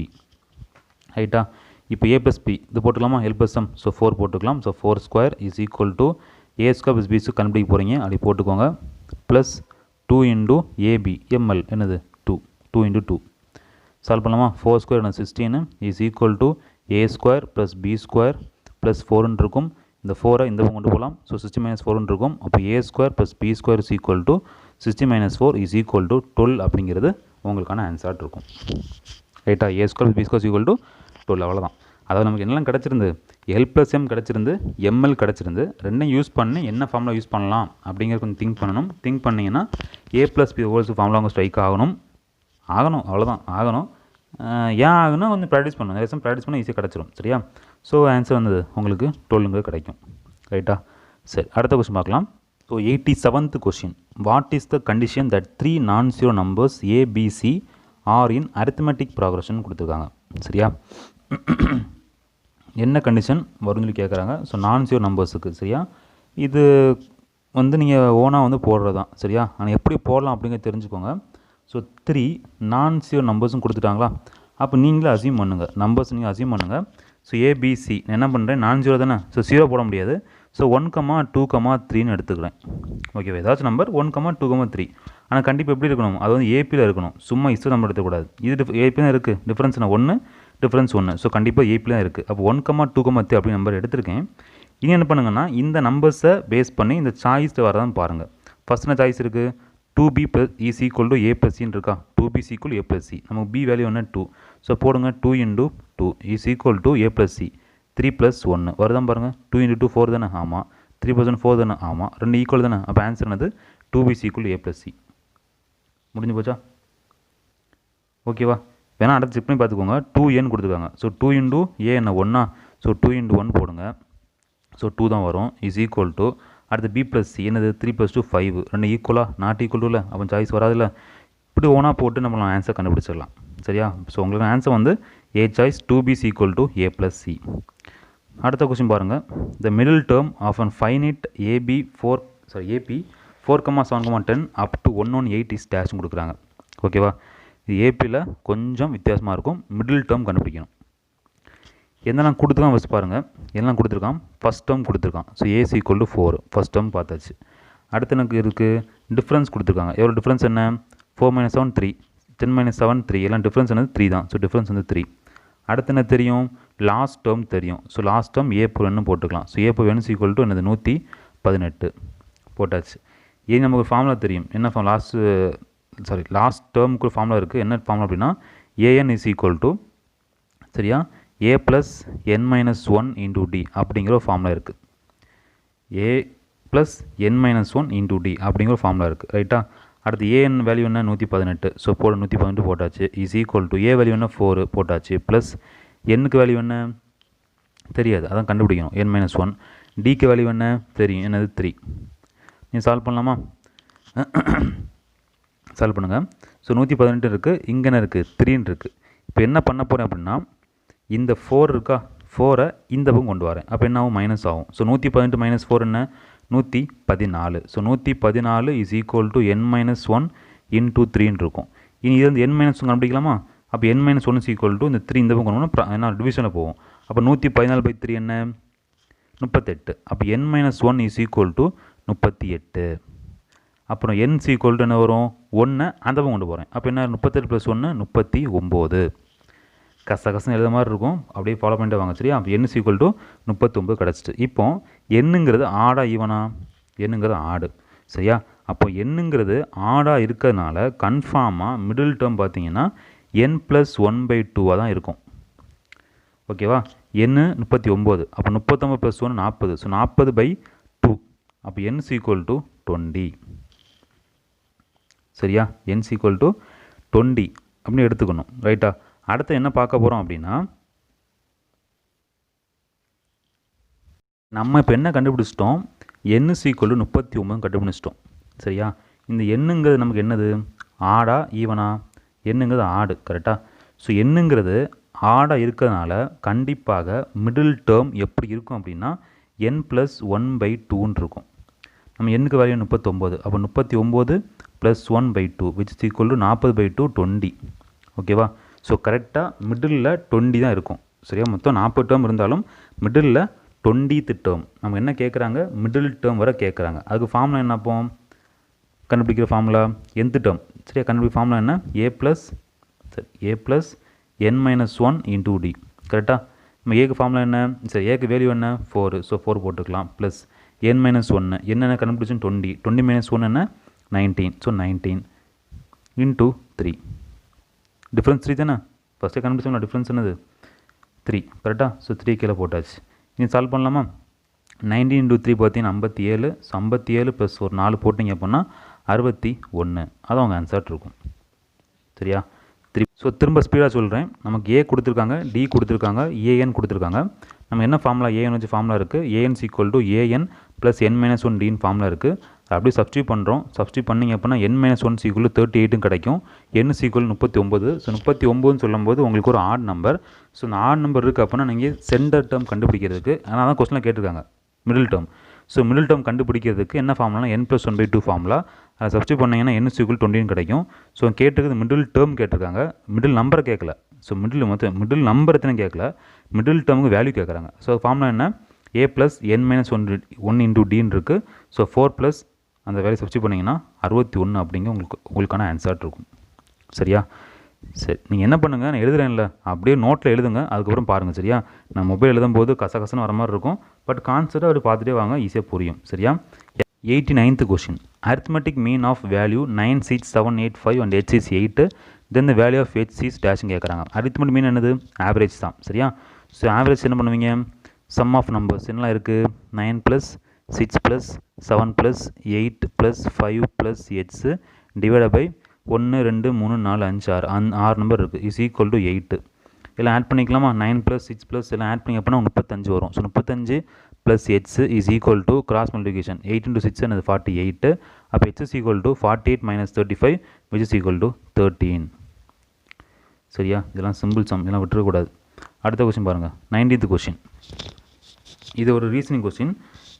ரைட்டா? இப்போ A + B இது போட்டுக்கலாமா? L + M. ஸோ 4 போட்டுக்கலாம். So 4² is equal to A² + B கண்டுபிடிக்க போகிறீங்க, அப்படி போட்டுக்கோங்க. ப்ளஸ் 2 × AB ML என்னது? 2 × 2 சால்வ் பண்ணலாமா? 4² என்ன? 16 is equal to A² + B² + 4ன்னு இருக்கும். இந்த 4ஐ இந்த பக்கம் கொண்டு போகலாம். ஸோ 60 - 4ன்னு இருக்கும். அப்போ A² + B² is equal to 60 - 4 is equal to 12 அப்படிங்கிறது உங்களுக்கான ஆன்சராக இருக்கும். ரைட்டா? A² + B² is equal to 12. அவ்வளோதான். அதாவது நமக்கு என்னெல்லாம் கிடச்சிருந்து? L + M கிடச்சிருந்து, ML கிடச்சிருந்து. ரெண்டையும் யூஸ் பண்ணி என்ன ஃபார்முலா யூஸ் பண்ணலாம் அப்படிங்கிற கொஞ்சம் திங்க் பண்ணணும். திங்க் பண்ணிங்கன்னா A + B ஹோல்ஸ் ஃபார்முலா அவங்க ஸ்ட்ரைக் ஆகணும். அவ்வளோதான், ஆகணும். ஏன் ஆகுனா கொஞ்சம் ப்ராக்டிஸ் பண்ணணும். நிறைய ப்ராக்டிஸ் பண்ணால் ஈஸியாக கிடச்சிரும். சரியா? ஸோ ஆன்சர் வந்தது உங்களுக்கு 12 கிடைக்கும். ரைட்டா? சரி, அடுத்த கொஸ்டின் பார்க்கலாம். So 87th question. What is the condition that 3 non-zero numbers A, B, C are in arithmetic progression கொடுத்துருக்காங்க. சரியா? என்ன கண்டிஷன் வரும்னு சொல்லி கேட்குறாங்க. ஸோ non-zero நம்பர்ஸுக்கு. சரியா? இது வந்து நீங்கள் ஓனாக வந்து போடுறது தான். சரியா? ஆனால் எப்படி போடலாம் அப்படிங்கிறத தெரிஞ்சுக்கோங்க. So 3 non-zero நம்பர்ஸும் கொடுத்துட்டாங்களா? அப்போ நீங்களே அசியூம் பண்ணுங்கள், நம்பர்ஸ் நீங்கள் அசியூம் பண்ணுங்கள். ஸோ ஏபிசி என்ன பண்ணுறேன்? non-zero தானே? ஸோ 0 போட முடியாது. ஸோ 1, 2, 3ன்னு எடுத்துக்கிறேன். ஓகேவா? ஏதாச்சும் நம்பர் 1, 2, 3. ஆனால் கண்டிப்பாக எப்படி இருக்கணும், அது வந்து ஏபியில் இருக்கணும். சும்மா இஷ்டம் நம்ம எடுத்துக்கூடாது. இது ஏபி தான் இருக்குது, டிஃப்ரென்ஸ் நான் 1 டிஃப்ரென்ஸ் 1. ஸோ கண்டிப்பாக ஏபி தான் இருக்குது. அப்போ 1, 2, 3 அப்படி நம்பர் எடுத்திருக்கேன். இனி என்ன பண்ணுங்கன்னா, இந்த நம்பர்ஸை பேஸ் பண்ணி இந்த சாய்ஸில் வரதான் பாருங்கள். ஃபஸ்ட் என்ன சாய்ஸ் இருக்குது, 2b is equal to a plus c இருக்கா. 2b is equal to a plus c. நமக்கு b வேல்யூ என்ன 2. ஸோ போடுங்க 2 into 2 is equal to a plus c. 3 plus 1 வருதான் பாருங்கள். 2 into 2 4 தானே, ஆமாம். 3 plus 1 4 தானே, ஆமாம். ரெண்டு ஈக்குவல் தானே. அப்போ ஆன்சர் என்னது 2b is equal to a plus c. முடிஞ்சு போச்சா? ஓகேவா? வேணால் அடுத்து செக் பண்ணி பார்த்துக்கோங்க. 2n கொடுத்துருக்காங்க. ஸோ 2 into a என்ன 1. ஸோ 2 into 1 போடுங்க. ஸோ 2 தான் வரும். இஸ் ஈக்குவல் டு அடுத்து b ப்ளஸ் சி என்னது 3 + 2 5. ரெண்டு ஈக்குவலா, நாட் ஈக்குவல் டு இல்லை. அப்போ சாய்ஸ் வராதுல்ல. இப்படி ஓனாக போட்டு நம்மளால் ஆன்சர் கண்டுபிடிச்சிடலாம். சரியா? ஸோ உங்களுக்கு ஆன்சர் வந்து A choice 2b is equal to a plus c. அடுத்த கொஸ்டின் பாருங்கள். The middle term of an finite AP 4,7,10 up to 118 இஸ் டேஷ்னு கொடுக்குறாங்க. ஓகேவா? இது ஏபியில் கொஞ்சம் வித்தியாசமாக இருக்கும். மிடில் டேர்ம் கண்டுபிடிக்கணும். என்னெல்லாம் கொடுத்துருக்கான் ஃபஸ்ட் பாருங்கள். என்னெல்லாம் கொடுத்துருக்கான், ஃபஸ்ட் டேர்ம் கொடுத்துருக்கான். So A equal to 4 first term பார்த்தாச்சு. அடுத்து எனக்கு இருக்குது டிஃப்ரென்ஸ் கொடுத்துருக்காங்க. எவ்வளோ டிஃப்ரென்ஸ் என்ன, 4 - 7 3, 10 - 7 3. எல்லாம் டிஃப்ரென்ஸ் என்னது 3 தான். ஸோ டிஃப்ரென்ஸ் வந்து 3. அடுத்து என்ன தெரியும், லாஸ்ட் டேர்ம் தெரியும். ஸோ லாஸ்ட் டேர்ம் ஏ +1 போட்டுக்கலாம். ஸோ ஏ +1 ஈக்குவல் டு என்னது 118 போட்டாச்சு. இது நமக்கு ஃபார்முலா தெரியும். என்ன ஃபார்ம், லாஸ்ட் டேர்முக்கு ஃபார்முலா இருக்குது. என்ன ஃபார்முலா அப்படின்னா ஏஎன் இஸ் ஈக்குவல் டு, சரியா, a plus n minus 1 into d அப்படிங்கிற ஒரு ஃபார்முலா இருக்குது. a plus n minus 1 into d அப்படிங்கிற ஒரு ஃபார்முலா இருக்குது. ரைட்டா? அடுத்து an வேல்யூ என்ன 118. ஸோ போட 118 போட்டாச்சு. Is equal to a value என்ன 4 போட்டாச்சு. ப்ளஸ் என்னுக்கு வேல்யூ என்ன தெரியாது, அதான் கண்டுபிடிக்கணும். n minus 1. டிக்கு வேல்யூ என்ன தெரியும், என்னது 3. நீ சால்வ் பண்ணலாமா? சால்வ் பண்ணுங்கள். ஸோ 118 இருக்குது, இங்கே என்ன இருக்குது 3 இருக்குது. இப்போ என்ன பண்ண போகிறேன் அப்படின்னா, இந்த 4 இருக்கா, 4 இந்த பக்கம் கொண்டு வரேன். அப்போ என்ன ஆகும், மைனஸ் ஆகும். ஸோ 118 - 4 என்ன 114. So 114 is equal to n - 1 into 3 இருக்கும். இனி இது வந்து n - 1 கண்டுபிடிக்கலாமா? அப்போ n - 1 இஸ் ஈக்குவல் டு இந்த 3 இந்த பக்கம் கொண்டு போனால் என்ன டிவிஷனில் போகும். அப்போ 114/3 என்ன 38. அப்போ n - 1 இஸ் ஈக்குவல் டு 38. அப்புறம் n இஸ் ஈக்குவல் டு என்ன வரும், 1 அந்த பக்கம் கொண்டு போகிறேன். அப்போ என்ன 38 + 1 39. கசகசம் எழுத மாதிரி இருக்கும். அப்படியே ஃபாலோ பண்ணிட்டு வாங்க. சரியா? அப்போ n இஸ் ஈக்குவல் டு 39 கிடச்சிட்டு. இப்போ என்னங்கிறது ஆடா ஈவனா, என்னங்கிறது ஆடு. சரியா? அப்போ என்னங்கிறது ஆடாக இருக்கிறதுனால கன்ஃபார்மாக மிடில் டேர்ம் பார்த்தீங்கன்னா n + 1/2 தான் இருக்கும். ஓகேவா? n 39. அப்போ 39 + 1 40. ஸோ 40/2. அப்போ n இஸ் ஈக்குவல் டு 20. சரியா? n இஸ் ஈக்குவல் டு 20 அப்படின்னு எடுத்துக்கணும். ரைட்டா? அடுத்து என்ன பார்க்க போகிறோம் அப்படின்னா, நம்ம இப்போ என்ன கண்டுபிடிச்சிட்டோம், n இஸ் ஈக்குவல் டு 39 கண்டுபிடிச்சிட்டோம். சரியா? இந்த எண்ணுங்கிறது நமக்கு என்னது, ஆடா ஈவனா, எண்ணுங்கிறது ஆடு. கரெக்டாக? ஸோ எண்ணுங்கிறது ஆடாக இருக்கிறதுனால கண்டிப்பாக மிடில் டேர்ம் எப்படி இருக்கும் அப்படின்னா n + 1/2 இருக்கும். நம்ம எண்ணுக்கு வேல்யூ 39. அப்போ 39 + 1/2 which is equal to 40/2 20. ஓகேவா? ஸோ கரெக்டாக மிடில் 20 தான் இருக்கும். சரியா? மொத்தம் 40 டேர்ம் இருந்தாலும் மிடில் 20th டேர்ம் நம்ம என்ன கேட்குறாங்க, மிடில் டேர்ம் வர கேட்குறாங்க. அதுக்கு ஃபார்முலா என்ன, அப்போ கண்டுபிடிக்கிற ஃபார்முலா nth டேர்ம். சரியா? கண்டுபிடிக்கிற ஃபார்முலா என்ன, a + n - 1 into d. கரெக்டாக? நம்ம ஏக்கு ஃபார்முலா என்ன, சரி ஏக்கு வேல்யூ என்ன 4. ஸோ 4 போட்டுக்கலாம். ப்ளஸ் n - 1 என்னென்ன கண்டுபிடிச்சோம் 20. 20 - 1 என்ன 19. So 19 into 3. டிஃப்ரென்ஸ் 3 தானே, ஃபஸ்ட்டே கண்டுபிடிச்சோம்னா டிஃப்ரென்ஸ் என்னது 3. கரெக்டாக? ஸோ 3 கீழே போட்டாச்சு. நீ சால்வ் பண்ணலாமா? 19 into 3 பார்த்தீங்கன்னா 57. ஸோ 57 + ஒரு 4 போட்டிங்க அப்படின்னா 61. அது அவங்க ஆன்சர் இருக்கும். சரியா? ஸோ திரும்ப ஸ்பீடாக சொல்கிறேன். நமக்கு ஏ கொடுத்துருக்காங்க, டி கொடுத்துருக்காங்க, ஏஎன் கொடுத்துருக்காங்க. நம்ம என்ன ஃபார்முலா, ஏஎன் வச்சு ஃபார்முலா இருக்குது. A n equal to a n plus n - 1 டின்னு ஃபார்முலா இருக்குது. அப்படியே சப்ஸ்டியூட் பண்ணுறோம். சப்ஸ்டியூட் பண்ணிங்க அப்படின்னா n - 1 ஈக்குவல் 38 கிடைக்கும். n equal 39. ஸோ 39 சொல்லும்போது உங்களுக்கு ஒரு ஆட் நம்பர். ஸோ இந்த ஆட் நம்பர் இருக்குது அப்படின்னா நீங்கள் சென்டர் டேர்ம் கண்டுபிடிக்கிறதுக்கு, ஆனால் தான் கொஸ்டினில் கேட்டிருக்காங்க middle term. So middle term கண்டுபிடிக்கிறதுக்கு என்ன ஃபார்முலா, n + 1/2 ஃபார்முலா. அதை சப்ஸ்டியூட் பண்ணிங்கன்னா n ஈக்குவல் 20 கிடைக்கும். ஸோ கேட்டிருக்கிறது மிடில் டேர்ம் கேட்டிருக்காங்க, மிடில் நம்பரை கேட்கல. ஸோ மிடில் நம்பர் எத்தனை கேட்கல, மிடில் டேர்முக்கு வேல்யூ கேட்குறாங்க. ஸோ ஃபார்முலா என்ன, a + n - 1 into d இருக்குது. ஸோ 4 + அந்த வேலையை சப்ஸ்டிட் பண்ணிங்கன்னா 61 அப்படிங்க உங்களுக்கான ஆன்சர் இருக்கும். சரியா? சரி, நீங்கள் என்ன பண்ணுங்கள், நான் எழுதுறேன்ல அப்படியே நோட்டில் எழுதுங்க, அதுக்கப்புறம் பாருங்கள். சரியா? நான் மொபைல் எழுதும்போது கசகசன்னு வர மாதிரி இருக்கும், பட் கான்செப்டை அப்படி பார்த்துட்டே வாங்க, ஈஸியாக புரியும். சரியா? 89th question. Arithmetic mean of value 9, 6, 7, 8, 5 and h is 8, then the value of h is டேஷ்னு கேட்குறாங்க. அரித்மெட்டிக் மீன் என்னது? ஆவரேஜ் தான். சரியா? ஸோ ஆவரேஜ் என்ன பண்ணுவீங்க? சம் ஆஃப் நம்பர்ஸ் என்னலாம் இருக்குது? 9 + 6 + 7 + 8 + 5 + h டிவைட் பை 1, 2, 3, 4, 5, 6 6 நம்பர் இருக்குது, இஸ் ஈக்குவல் டு 8. எல்லாம் ஆட் பண்ணிக்கலாமா? 9 + 6 + எல்லாம் ஆட் பண்ணி அப்படின்னா 35 வரும். So 35 + h is equal to cross multiplication 8 × 6 என்னது 48. அப்போ h is equal to 48 - 35 which is equal to 13. சரியா? இதெல்லாம் சிம்பிள் சம், இதெல்லாம் விட்டுறக்கூடாது. அடுத்த கொஸ்டின் பாருங்கள். 90th question. இது ஒரு ரீசனிங் கொஸ்டின்,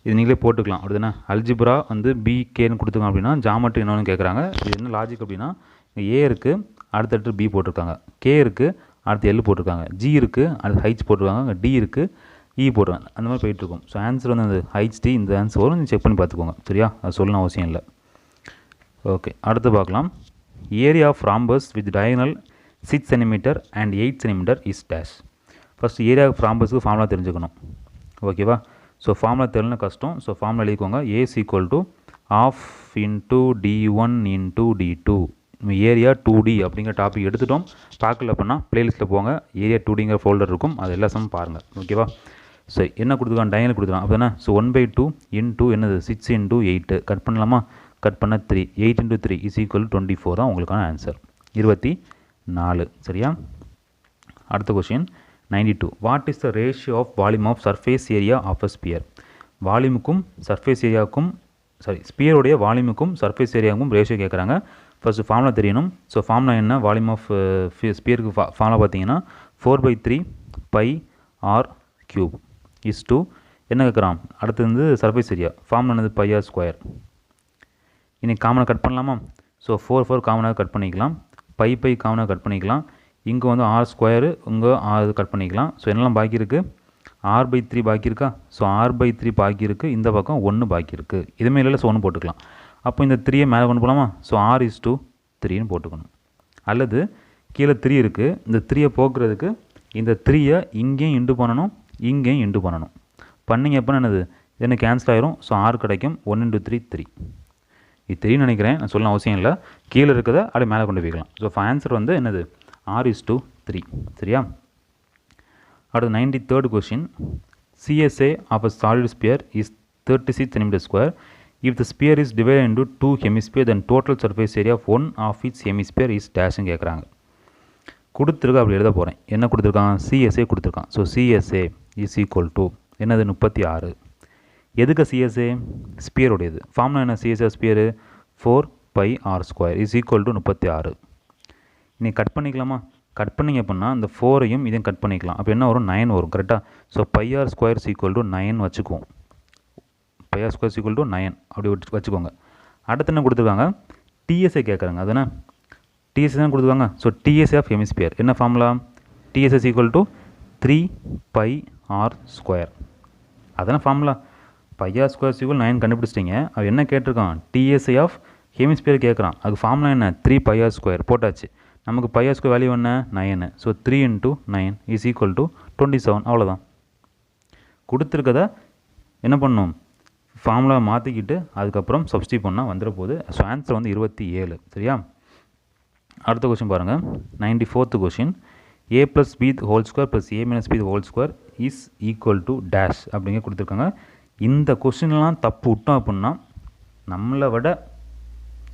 இது நீங்களே போட்டுக்கலாம். அப்படின்னா அல்ஜிப்ரா வந்து பிகேன்னு கொடுத்துருக்காங்க அப்படின்னா ஜாமெட்ரி என்னன்னு கேட்குறாங்க. இது என்ன லாஜிக் அப்படின்னா, ஏ இருக்குது, அடுத்தடுத்து பி போட்டிருக்காங்க, கே இருக்குது, அடுத்து எல் போட்டிருக்காங்க, ஜி இருக்குது, அடுத்து ஹைச் போட்டிருக்காங்க, டி இருக்குது, இ போட்டிருக்காங்க. அந்த மாதிரி போயிட்டுருக்கும். ஸோ ஆன்சர் வந்து அந்த ஹைச்டி இந்த ஆன்சர் வரும், நீங்கள் செக் பண்ணி பார்த்துக்கோங்க. சரியா? அது சொல்லணும் அவசியம் இல்லை. ஓகே, அடுத்து பார்க்கலாம். Area of rhombus with diagonal 6 cm and 8 cm is dash. First area of ராம்பஸுக்கு ஃபார்முலா தெரிஞ்சுக்கணும். ஓகேவா? ஸோ ஃபார்முலா தெரியலனா கஷ்டம். ஸோ ஃபார்முலா எழுதிக்கோங்க. A is equal to ½ × d1 × d2. நம்ம ஏரியா 2D அப்படிங்கிற டாபிக் எடுத்துட்டோம். பார்க்கல அப்படின்னா பிளேலிஸ்ட்டில் போங்க, ஏரியா 2Dங்கிற ஃபோல்டர் இருக்கும், அது எல்லா சமம் பாருங்கள். ஓகேவா? சரி, என்ன கொடுத்துருக்கான்? டயகனல் கொடுத்துருக்கான். அப்படின்னா ஸோ 1/2 × என்னது 6 × 8 கட் பண்ணலாமா? கட் பண்ண 3, 8 × 3 இஸ் ஈக்குவல் 24 தான் உங்களுக்கான ஆன்சர், 24. சரியா? அடுத்த question 92. What is the ratio of volume of surface area of a sphere? வால்யூமுக்கும் சர்ஃபேஸ் ஏரியாவுக்கும் ஸ்பியருடைய வால்யூமுக்கும் சர்ஃபேஸ் ஏரியாவுக்கும் ரேஷியோ கேட்குறாங்க. ஃபஸ்ட்டு ஃபார்முலா தெரியணும். ஸோ ஃபார்முலா என்ன? வால்யூம் ஆஃப் ஸ்பியருக்கு ஃபார்முலா பார்த்தீங்கன்னா 4/3 πr³ இஸ் டு என்ன கேட்குறான்? அடுத்து வந்து சர்ஃபேஸ் ஏரியா ஃபார்முலா என்னது? πr². இன்றைக்கி காமனாக கட் பண்ணலாமா? ஸோ 4 காமனாக கட் பண்ணிக்கலாம், π காமனாக கட் பண்ணிக்கலாம், இங்கே வந்து r², இங்கே r கட் பண்ணிக்கலாம். ஸோ என்னெல்லாம் பாக்கி இருக்குது? r/3 பாக்கி இருக்கா? ஸோ r/3 பாக்கி இருக்குது, இந்த பக்கம் 1 பாக்கி இருக்குது. இதுமே இல்லை, ஸோ 1 போட்டுக்கலாம். அப்போ இந்த 3 மேலே கொண்டு போகலாமா? ஸோ r/3ன்னு போட்டுக்கணும். அல்லது கீழே 3 இருக்குது, இந்த 3 போக்குறதுக்கு இந்த 3 இங்கேயும் இண்டு பண்ணணும், இங்கேயும் இண்டு பண்ணணும். பண்ணிங்க எப்போ என்னது? இது கேன்சல் ஆயிரும். ஸோ r கிடைக்கும். 1 × 3 3. இது 3 நினைக்கிறேன், நான் சொல்ல அவசியம் இல்லை. கீழே இருக்கிறத அப்படியே மேலே கொண்டு போய்க்கலாம். ஸோ ஆன்சர் வந்து என்னது? r/3. சரியா? அடுத்து 93rd question. CSA of a solid sphere is 36 cm². If the sphere is divided into 2 hemispheres, then total surface area of one of its hemisphere is dash ன்னு கேட்குறாங்க. கொடுத்துருக்க அப்படி எழுத போகிறேன். என்ன கொடுத்துருக்கான்? CSA கொடுத்துருக்கான். So CSA is equal to என்னது? 36. எதுக்கு CSA? ஸ்பியருடையது. ஃபார்முலா என்ன? CSA spear 4πr² is equal to 36. இனி கட் பண்ணிக்கலாமா? கட் பண்ணிங்க அப்படின்னா இந்த 4ஐயும் இதையும் கட் பண்ணிக்கலாம். அப்போ என்ன வரும்? 9 வரும். கரெக்டாக? So πr² is equal to 9 வச்சுக்குவோம். πr² is equal to 9 அப்படி வச்சுக்கோங்க. அடுத்து என்ன கொடுத்துருக்காங்க? TSA கேட்குறாங்க. அதுனா TSA தான் கொடுத்துருக்காங்க. ஸோ TSA ஆஃப் ஹெமிஸ்பியர் என்ன formula? TSA is equal to 3πr². அதான ஃபார்முலா. πr² is equal 9 கண்டுபிடிச்சிட்டிங்க. அது என்ன கேட்டிருக்கான்? TSA ஆஃப் ஹெமிஸ்பியர் கேட்குறான். அதுக்கு ஃபார்முலா என்ன? 3πr² போட்டாச்சு. நமக்கு πr² வேல்யூ என்ன? 9. So 3 × 9 is equal to 27. அவ்வளோதான். கொடுத்துருக்கதை என்ன பண்ணணும்? ஃபார்முலா மாற்றிக்கிட்டு அதுக்கப்புறம் சப்ஸ்டிட் பண்ணால் வந்துட போகுது. ஸோ ஆன்சர் வந்து 27. சரியா? அடுத்த கொஸ்டின் பாருங்கள். 94th question. a + b² + a - b² is equal to dash அப்படிங்க கொடுத்துருக்காங்க. இந்த கொஸ்டின்லாம் தப்பு விட்டோம் அப்படின்னா நம்மளை விட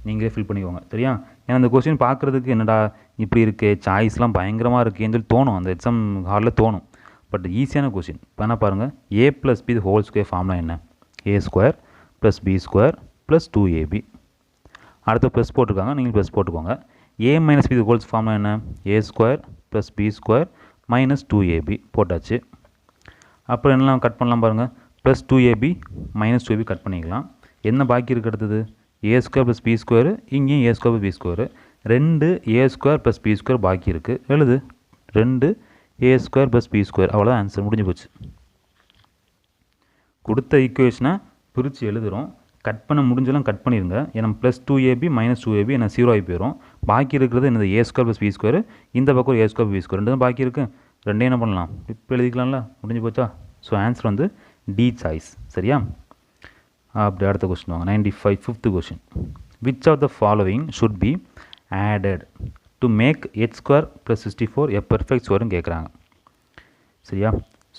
நீங்களே ஃபில் பண்ணிக்கோங்க. சரியா? ஏன்னா அந்த கொஸ்டின் பார்க்குறதுக்கு என்னடா இப்படி இருக்குது, சாய்ஸ்லாம் பயங்கரமாக இருக்குன்னு சொல்லி தோணும், அந்த எக்ஸாம் ஹாலில் தோணும். பட் ஈஸியான கொஸ்டின். இப்போ என்ன பாருங்கள்? a + b² ஃபார்முலா என்ன? a² + b² + 2ab. அடுத்த ப்ளஸ் போட்டிருக்காங்க, நீங்கள் ப்ளஸ் போட்டுக்கோங்க. a - b² ஃபார்முலா என்ன? a² + b² - 2ab போட்டாச்சு. அப்புறம் என்னெல்லாம் கட் பண்ணலாம் பாருங்கள்? ப்ளஸ் 2ab - 2ab கட் பண்ணிக்கலாம். என்ன பாக்கி இருக்குது? அடுத்தது a² + b², இங்கேயும் a² + b², 2 a² + b² பாக்கி இருக்குது. எழுது 2 a² + b². அவ்வளோதான் ஆன்சர், முடிஞ்சு போச்சு. கொடுத்த ஈக்குவேஷனை பிரித்து எழுதுகிறோம். கட் பண்ண முடிஞ்செல்லாம் கட் பண்ணிடுங்க. ஏன்னா ப்ளஸ் 2ab மைனஸ் 2ab என்ன 0 ஆகி போயிடும். பாக்கி இருக்கிறது என்னது a square plus b square, இந்த பக்கம் a ஸ்கொயர் b ஸ்கொயர் ரெண்டு தான் பாக்கி இருக்குது. ரெண்டையும் என்ன பண்ணலாம், இப்போ எழுதிக்கலாம்ல, முடிஞ்சு போச்சா. ஸோ ஆன்சர் வந்து டி சாய்ஸ். சரியா? அப்படி அடுத்த கொஸ்டின் வாங்க. 95 fifth question. Which of the following should be added to make h square plus 64 a perfect ஸ்கொயர்னு கேட்குறாங்க. சரியா?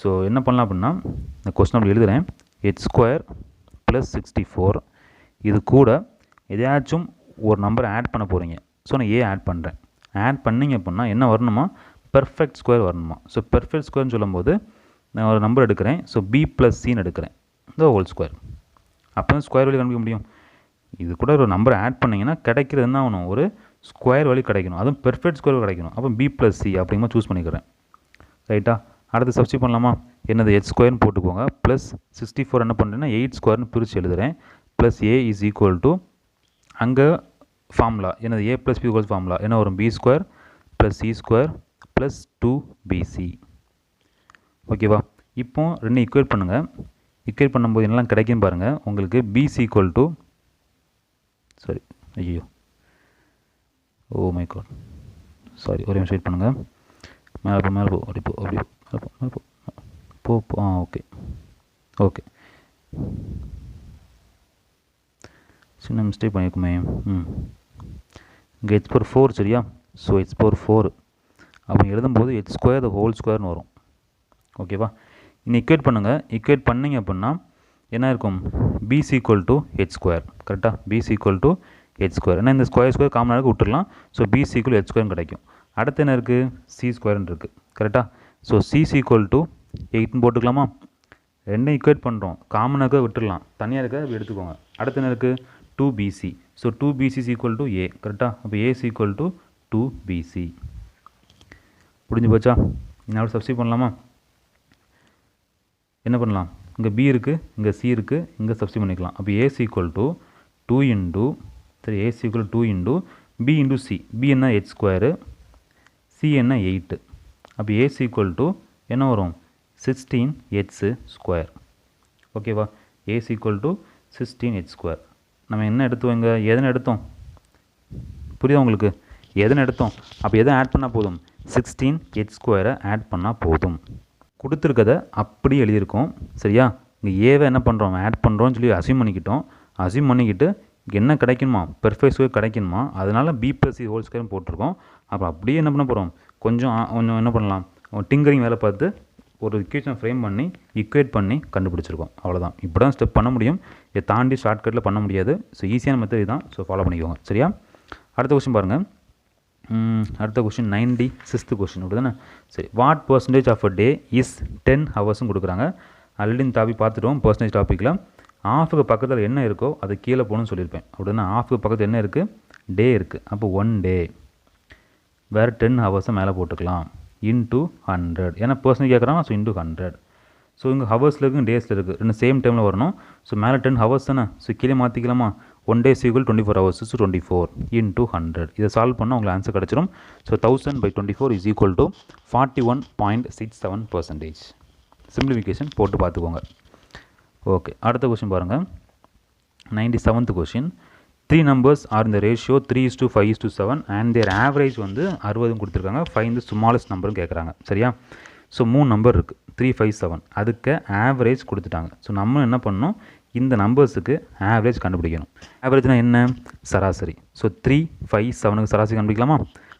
ஸோ என்ன பண்ணலாம் அப்படின்னா, இந்த கொஸ்டின் அப்படி எழுதுகிறேன். h ஸ்கொயர் ப்ளஸ் 64 இது கூட எதையாச்சும் ஒரு நம்பரை ஆட் பண்ண போகிறீங்க. ஸோ நான் ஏ ஆட் பண்ணுறேன். ஆட் பண்ணிங்க அப்படின்னா என்ன வரணுமா, பெர்ஃபெக்ட் ஸ்கொயர் வரணுமா. ஸோ பெர்ஃபெக்ட் ஸ்கொயர்னு சொல்லும்போது நான் ஒரு நம்பர் எடுக்கிறேன். ஸோ b ப்ளஸ் சின்னு எடுக்கிறேன், இந்த ஹோல் ஸ்கொயர். அப்போ தான் ஸ்கொயர் வழி கண்டுபிடிக்க முடியும். இது கூட ஒரு நம்பரை ஆட் பண்ணிங்கன்னா கிடைக்கிறது என்ன ஆகணும், ஒரு ஸ்கொயர் வழி கிடைக்கணும், அதுவும் பெர்ஃபெக்ட் ஸ்கொயர் கிடைக்கணும். அப்போ b ப்ளஸ் சி அப்படிங்கிற சூஸ் பண்ணிக்கிறேன். ரைட்டா? அடுத்து சப்ஸ்டிட் பண்ணலாமா. என்னது h ஸ்கொயர்னு போட்டுக்கோங்க. ப்ளஸ் 64 என்ன பண்ணுறேன்னா 8 ஸ்கொயர்னு பிரித்து எழுதுகிறேன். Plus a is equal to அங்கே ஃபார்முலா என்னது a plus b equal formula என்ன வரும், b square plus c square plus 2bc. ஓகேவா? இப்போ ரெண்டு ஈக்குவேட் பண்ணுங்கள். ஈக்குவேட் பண்ணும்போது என்னெல்லாம் கிடைக்கும் பாருங்கள். உங்களுக்கு b ஈக்குவல் டு சாரி ஐயோ ஓ மை காட் சாரி, ஒரே நிமிஷம் வெயிட் பண்ணுங்கள். மேலே போ மேலே போ அப்படி போ அப்படி மேலே போ போ போ ஓகே ஓகே, சின்ன மிஸ்டேக் பண்ணியிருக்குமே. இங்கே h பவர் 4 சரியா. ஸோ h பவர் 4 அப்படி எழுதும்போது h ஸ்கொயர் த ஹோல் ஸ்கொயர்னு வரும். ஓகேவா? இன்னும் ஈக்குவேட் பண்ணுங்கள். ஈக்குவேட் பண்ணிங்க அப்படின்னா என்ன இருக்கும், b equal to h square. கரெக்டாக? b equal to h square. ஏன்னா இந்த ஸ்கொயர் காமனாக இருக்குது, விட்டுடலாம். So b equal h square கிடைக்கும். அடுத்து என்ன இருக்குது, c ஸ்கொயர்னு இருக்குது. கரெக்டாக? ஸோ c ஈக்குவல் டு 8ன்னு போட்டுக்கலாமா. ரெண்டும் ஈக்குவேட் பண்ணுறோம், காமனாக இருக்க விட்டுடலாம், தனியாக இருக்க எடுத்துக்கோங்க. அடுத்து என்ன இருக்குது, 2bc. So 2bc equal to a. கரெக்டாக? அப்போ a ஈக்குவல் டு 2bc. புரிஞ்சு போச்சா? இன்னும் சப்ஸ்டிட் பண்ணலாமா. என்ன பண்ணலாம், இங்கே b இருக்குது, இங்கே c இருக்குது, இங்கே சப்ஸ்டிட் பண்ணிக்கலாம். அப்போ a ஈக்குவல் டு 2 இன்டு சரி a equal 2 into b into c. b என்ன h ஸ்கொயரு, c என்ன 8. அப்போ a ஈக்குவல் டு என்ன வரும், 16h ஸ்கொயர். ஓகேவா? a equal to 16h square. நம்ம என்ன எடுத்தோம், இங்கே எதனை எடுத்தோம், புரியுதா உங்களுக்கு, எதனை எடுத்தோம். அப்போ எதை ஆட் பண்ணால் போதும், 16h ஸ்கொயரை ஆட் பண்ணால் போதும். கொடுத்துருக்கதை அப்படி எழுதியிருக்கோம். சரியா? இங்கே ஏவை என்ன பண்ணுறோம், ஆட் பண்ணுறோன்னு சொல்லி அசியூம் பண்ணிக்கிட்டோம். அசியூம் பண்ணிக்கிட்டு என்ன கிடைக்கணுமா, பெர்ஃபெக்ட் ஸ்கொயர் கிடைக்கணுமா, அதனால் b plus c whole square போட்டிருக்கோம். அப்போ அப்படியே என்ன பண்ண போகிறோம், கொஞ்சம் என்ன பண்ணலாம், டிங்கரிங் வேலை பார்த்து ஒரு இக்குவேஷன் ஃப்ரேம் பண்ணி ஈக்குவேட் பண்ணி கண்டுபிடிச்சிருக்கோம். அவ்வளோதான். இப்படி தான் ஸ்டெப் பண்ண முடியும், இதை தாண்டி ஷார்ட்கட்டில் பண்ண முடியாது. ஸோ ஈஸியான மெத்தட் தான். ஸோ ஃபாலோ பண்ணிக்கோங்க. சரியா? அடுத்த கொஸ்டின் பாருங்கள். அடுத்த கொஸ்டின் 96th கொஸ்டின். அப்படி தானே? சரி, what percentage of a day is 10 ஹவர்ஸும் கொடுக்குறாங்க. ஆல்ரெடி இந்த டாபிக் பார்த்துட்டோம். பர்சன்டேஜ் டாப்பிக்கில் ஆஃபுக்கு பக்கத்தில் என்ன இருக்கோ அது கீழே போகணும்னு சொல்லியிருப்பேன். அப்படின்னா ஆஃபுக்கு பக்கத்தில் என்ன இருக்குது, டே இருக்குது. அப்போ 1 டே வேறு 10 ஹவர்ஸை மேலே போட்டுக்கலாம். இன்ட்டு 100. ஏன்னா பர்சன்டேஜ் கேட்குறாங்க. So into 100. ஸோ இங்கே ஹவர்ஸில் இருக்குது, டேஸில் இருக்குது, ரெண்டு சேம் டைமில் வரணும். ஸோ மேலே 10 ஹவர்ஸ் தானே. ஸோ கீழே மாற்றிக்கலாமா. 1 days equal 24 hours. So 24 into 100. இதை சால்வ் பண்ணால் உங்களுக்கு ஆன்சர் கிடச்சிரும். So 1000/24 is equal to 41.67%. Simplification போட்டு பார்த்துக்கோங்க. ஓகே, அடுத்த கொஸ்டின் பாருங்கள். 97th question. 3 numbers are in the ratio 3:5:7 and their average வந்து 60 கொடுத்துருக்காங்க. ஃபைண்ட் தி ஸ்மாலஸ்ட் நம்பர்னு கேட்குறாங்க. சரியா? ஸோ 3 நம்பர் இருக்குது, 3, 5, 7. அதுக்கு ஆவரேஜ் கொடுத்துட்டாங்க. ஸோ நம்ம என்ன பண்ணணும், இந்த நம்பர்ஸுக்கு ஆவரேஜ் கண்டுபிடிக்கணும். ஆவரேஜ்னால் என்ன, சராசரி. ஸோ 3, 5, 7க்கு சராசரி கண்டுபிடிக்கலாமா.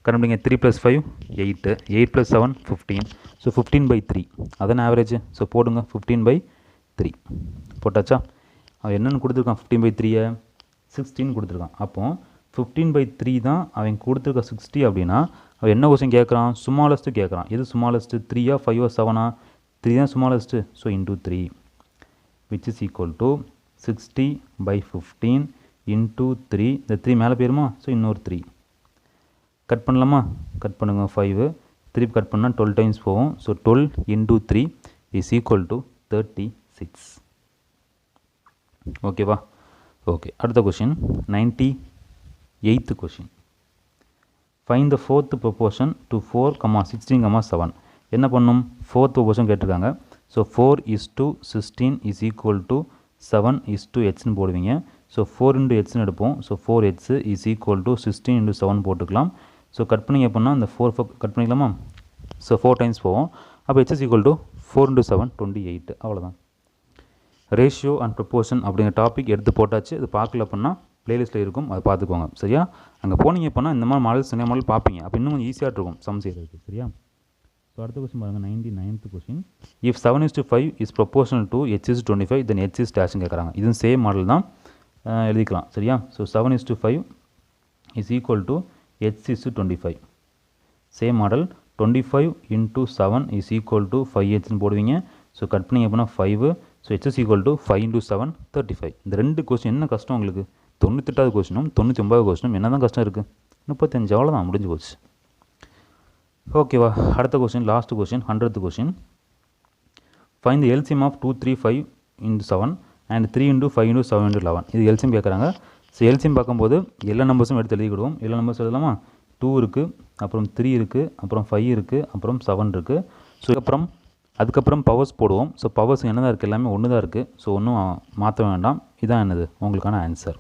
கண்டுபிடிங்க. 3 + 5 8, 8 + 7 15. ஸோ 15/3 அதான் ஆவரேஜ். ஸோ போடுங்க 15/3 போட்டாச்சா. அவன் என்னென்னு கொடுத்துருக்கான், 15/3 16 கொடுத்துருக்கான். அப்போ 15/3 தான் அவன் கொடுத்துருக்க 60 அப்படின்னா அவன் என்ன கொஸ்டின் கேட்குறான், ஸ்மாலஸ்ட்டு கேட்குறான். எது ஸ்மாலஸ்ட்டு, 3, 5, 7? 3 தான் smallest. So into 3 which is equal to 60/15 into 3. இந்த 3 மேலே போயிருமா. ஸோ இன்னொரு 3 கட் பண்ணலாமா. கட் பண்ணுங்க. 5 3 கட் பண்ணால் 12 டைம்ஸ் போகும். So 12 into 3 is equal to 36. ஓகேவா. ஓகே, அடுத்த question 98th question. Find the fourth proportion to 4, 16, 7. என்ன பண்ணும், ஃபோர்த் ப்ரொபோர்ஷன் கேட்டிருக்காங்க. ஸோ 4:16 இஸ் ஈக்குவல் டு 7:8ன்னு போடுவீங்க. ஸோ 4 into ஹெச்னு எடுப்போம். So 4h is equal to 16 into 7 போட்டுக்கலாம். ஸோ கட் பண்ணிங்க அப்படின்னா இந்த 4 கட் பண்ணிக்கலாமா? ஸோ 4 டைம்ஸ் போவோம். அப்போ h is equal to 4 into 7 28. அவ்வளோதான். ரேஷியோ அண்ட் ப்ரொப்போர்ஷன் அப்படிங்கிற டாபிக் எடுத்து போட்டாச்சு. அது பார்க்கல அப்படின்னா ப்ளேலிஸ்ட்டில் இருக்கும், அதை பார்த்துக்கோங்க. சரியா? அங்கே போனீங்க அப்படின்னா இந்த மாதிரி மாடல்ஸ் நிறைய மாடல் பார்ப்பீங்க. அப்போ இன்னும் கொஞ்சம் ஈஸியாக இருக்கும் சம் செய்கிறதுக்கு. சரியா? ஸோ அடுத்த கொஸ்டின் பாருங்கள், 99th question. If 7:5 is proportional to h is 25 then h is டேஷ்னு கேட்குறாங்க. இதுவும் சேம் மாடல் தான், எழுதிக்கலாம். சரியா? So 7:5 is equal to h is 25. Same model. 25 into 7 is equal to 5hன்னு போடுவீங்க. ஸோ கட் பண்ணிங்க அப்படின்னா 5. So h is equal to 5 into 7 35. இந்த ரெண்டு கொஸ்டின் என்ன கஷ்டம் உங்களுக்கு? 98வது கொஸ்டினும் 99வது கொஸ்டினும் என்ன தான் கஷ்டம் இருக்குது? 35. அவ்வளோதான், முடிஞ்சு போச்சு. ஓகேவா? அடுத்த question, last question, 100th question. Find the LCM of 2, 3, 5 into 7 and 3 into 5 into 7 into 11. இது LCM கேட்குறாங்க. ஸோ LCM பார்க்கும்போது எல்லா நம்பர்ஸும் எடுத்து எழுதிக்கிடுவோம். எல்லா நம்பர்ஸ் எழுதலாமா? 2 இருக்குது, அப்புறம் 3 இருக்குது, அப்புறம் 5 இருக்குது, அப்புறம் 7 இருக்குது. ஸோ அதுக்கப்புறம் பவர்ஸ் போடுவோம். ஸோ பவர்ஸ் என்ன தான் இருக்குது? எல்லாமே ஒன்று தான் இருக்குது. ஸோ ஒன்றும் மாற்ற வேண்டாம். இதான் என்னது உங்களுக்கான ஆன்சர்.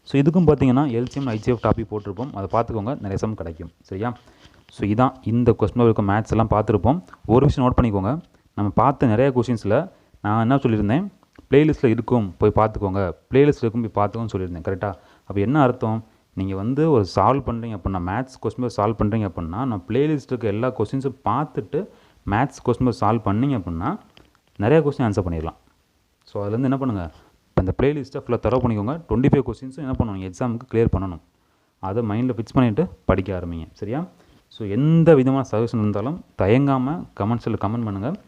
ஸோ இதுக்கும் பார்த்தீங்கன்னா LCM IGF டாபிக் போட்டிருப்போம், அதை பார்த்துக்கோங்க, நிறைய சம் கிடைக்கும். சரியா? ஸோ இதான் இந்த கொஸ்டின் இருக்க மேத்ஸ் எல்லாம் பார்த்துருப்போம். ஒரு விஷயம் நோட் பண்ணிக்கோங்க, நம்ம பார்த்த நிறைய கொஷின்ஸில் நான் என்ன சொல்லியிருந்தேன், ப்ளேலிஸ்ட்டில் இருக்கும் போய் பார்த்துக்கோங்க, ப்ளேலிஸ்ட்டில் இருக்கும் போய் பார்த்துக்கோன்னு சொல்லியிருந்தேன். கரெக்டாக? அப்போ என்ன அர்த்தம்? நீங்கள் வந்து ஒரு சால்வ் பண்ணுறீங்க அப்படின்னா, மேத்ஸ் கொஸ்டின் சால்வ் பண்ணுறீங்க அப்படின்னா, நான் ப்ளேலிஸ்ட்டுக்கு எல்லா கொஸ்டின்ஸும் பார்த்துட்டு மேத்ஸ் கொஸ்டின் சால்வ் பண்ணிங்க அப்படின்னா நிறையா கொஸ்டின் ஆன்சர் பண்ணிடலாம். ஸோ அதுலேருந்து என்ன பண்ணுங்கள், இப்போ இந்த ப்ளேலிஸ்ட்டை ஃபுல்லாக தரவு பண்ணிக்கோங்க. 25 கொஸ்டின்ஸும் என்ன பண்ணணும், எக்ஸாமுக்கு கிளியர் பண்ணணும். அதை மைண்டில் ஃபிக்ஸ் பண்ணிவிட்டு படிக்க ஆரம்பிங்க. சரியா? ஸோ எந்த விதமான சஜஷன் இருந்தாலும் தயங்காமல் கமெண்ட்ஸில் கமெண்ட் பண்ணுங்கள்.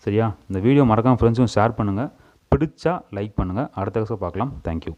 சரியா? இந்த வீடியோ மறக்காமல் ஃப்ரெண்ட்ஸுக்கும் ஷேர் பண்ணுங்கள். பிடிச்சா லைக் பண்ணுங்கள். அடுத்த கிளாஸில் பார்க்கலாம். தேங்க்யூ.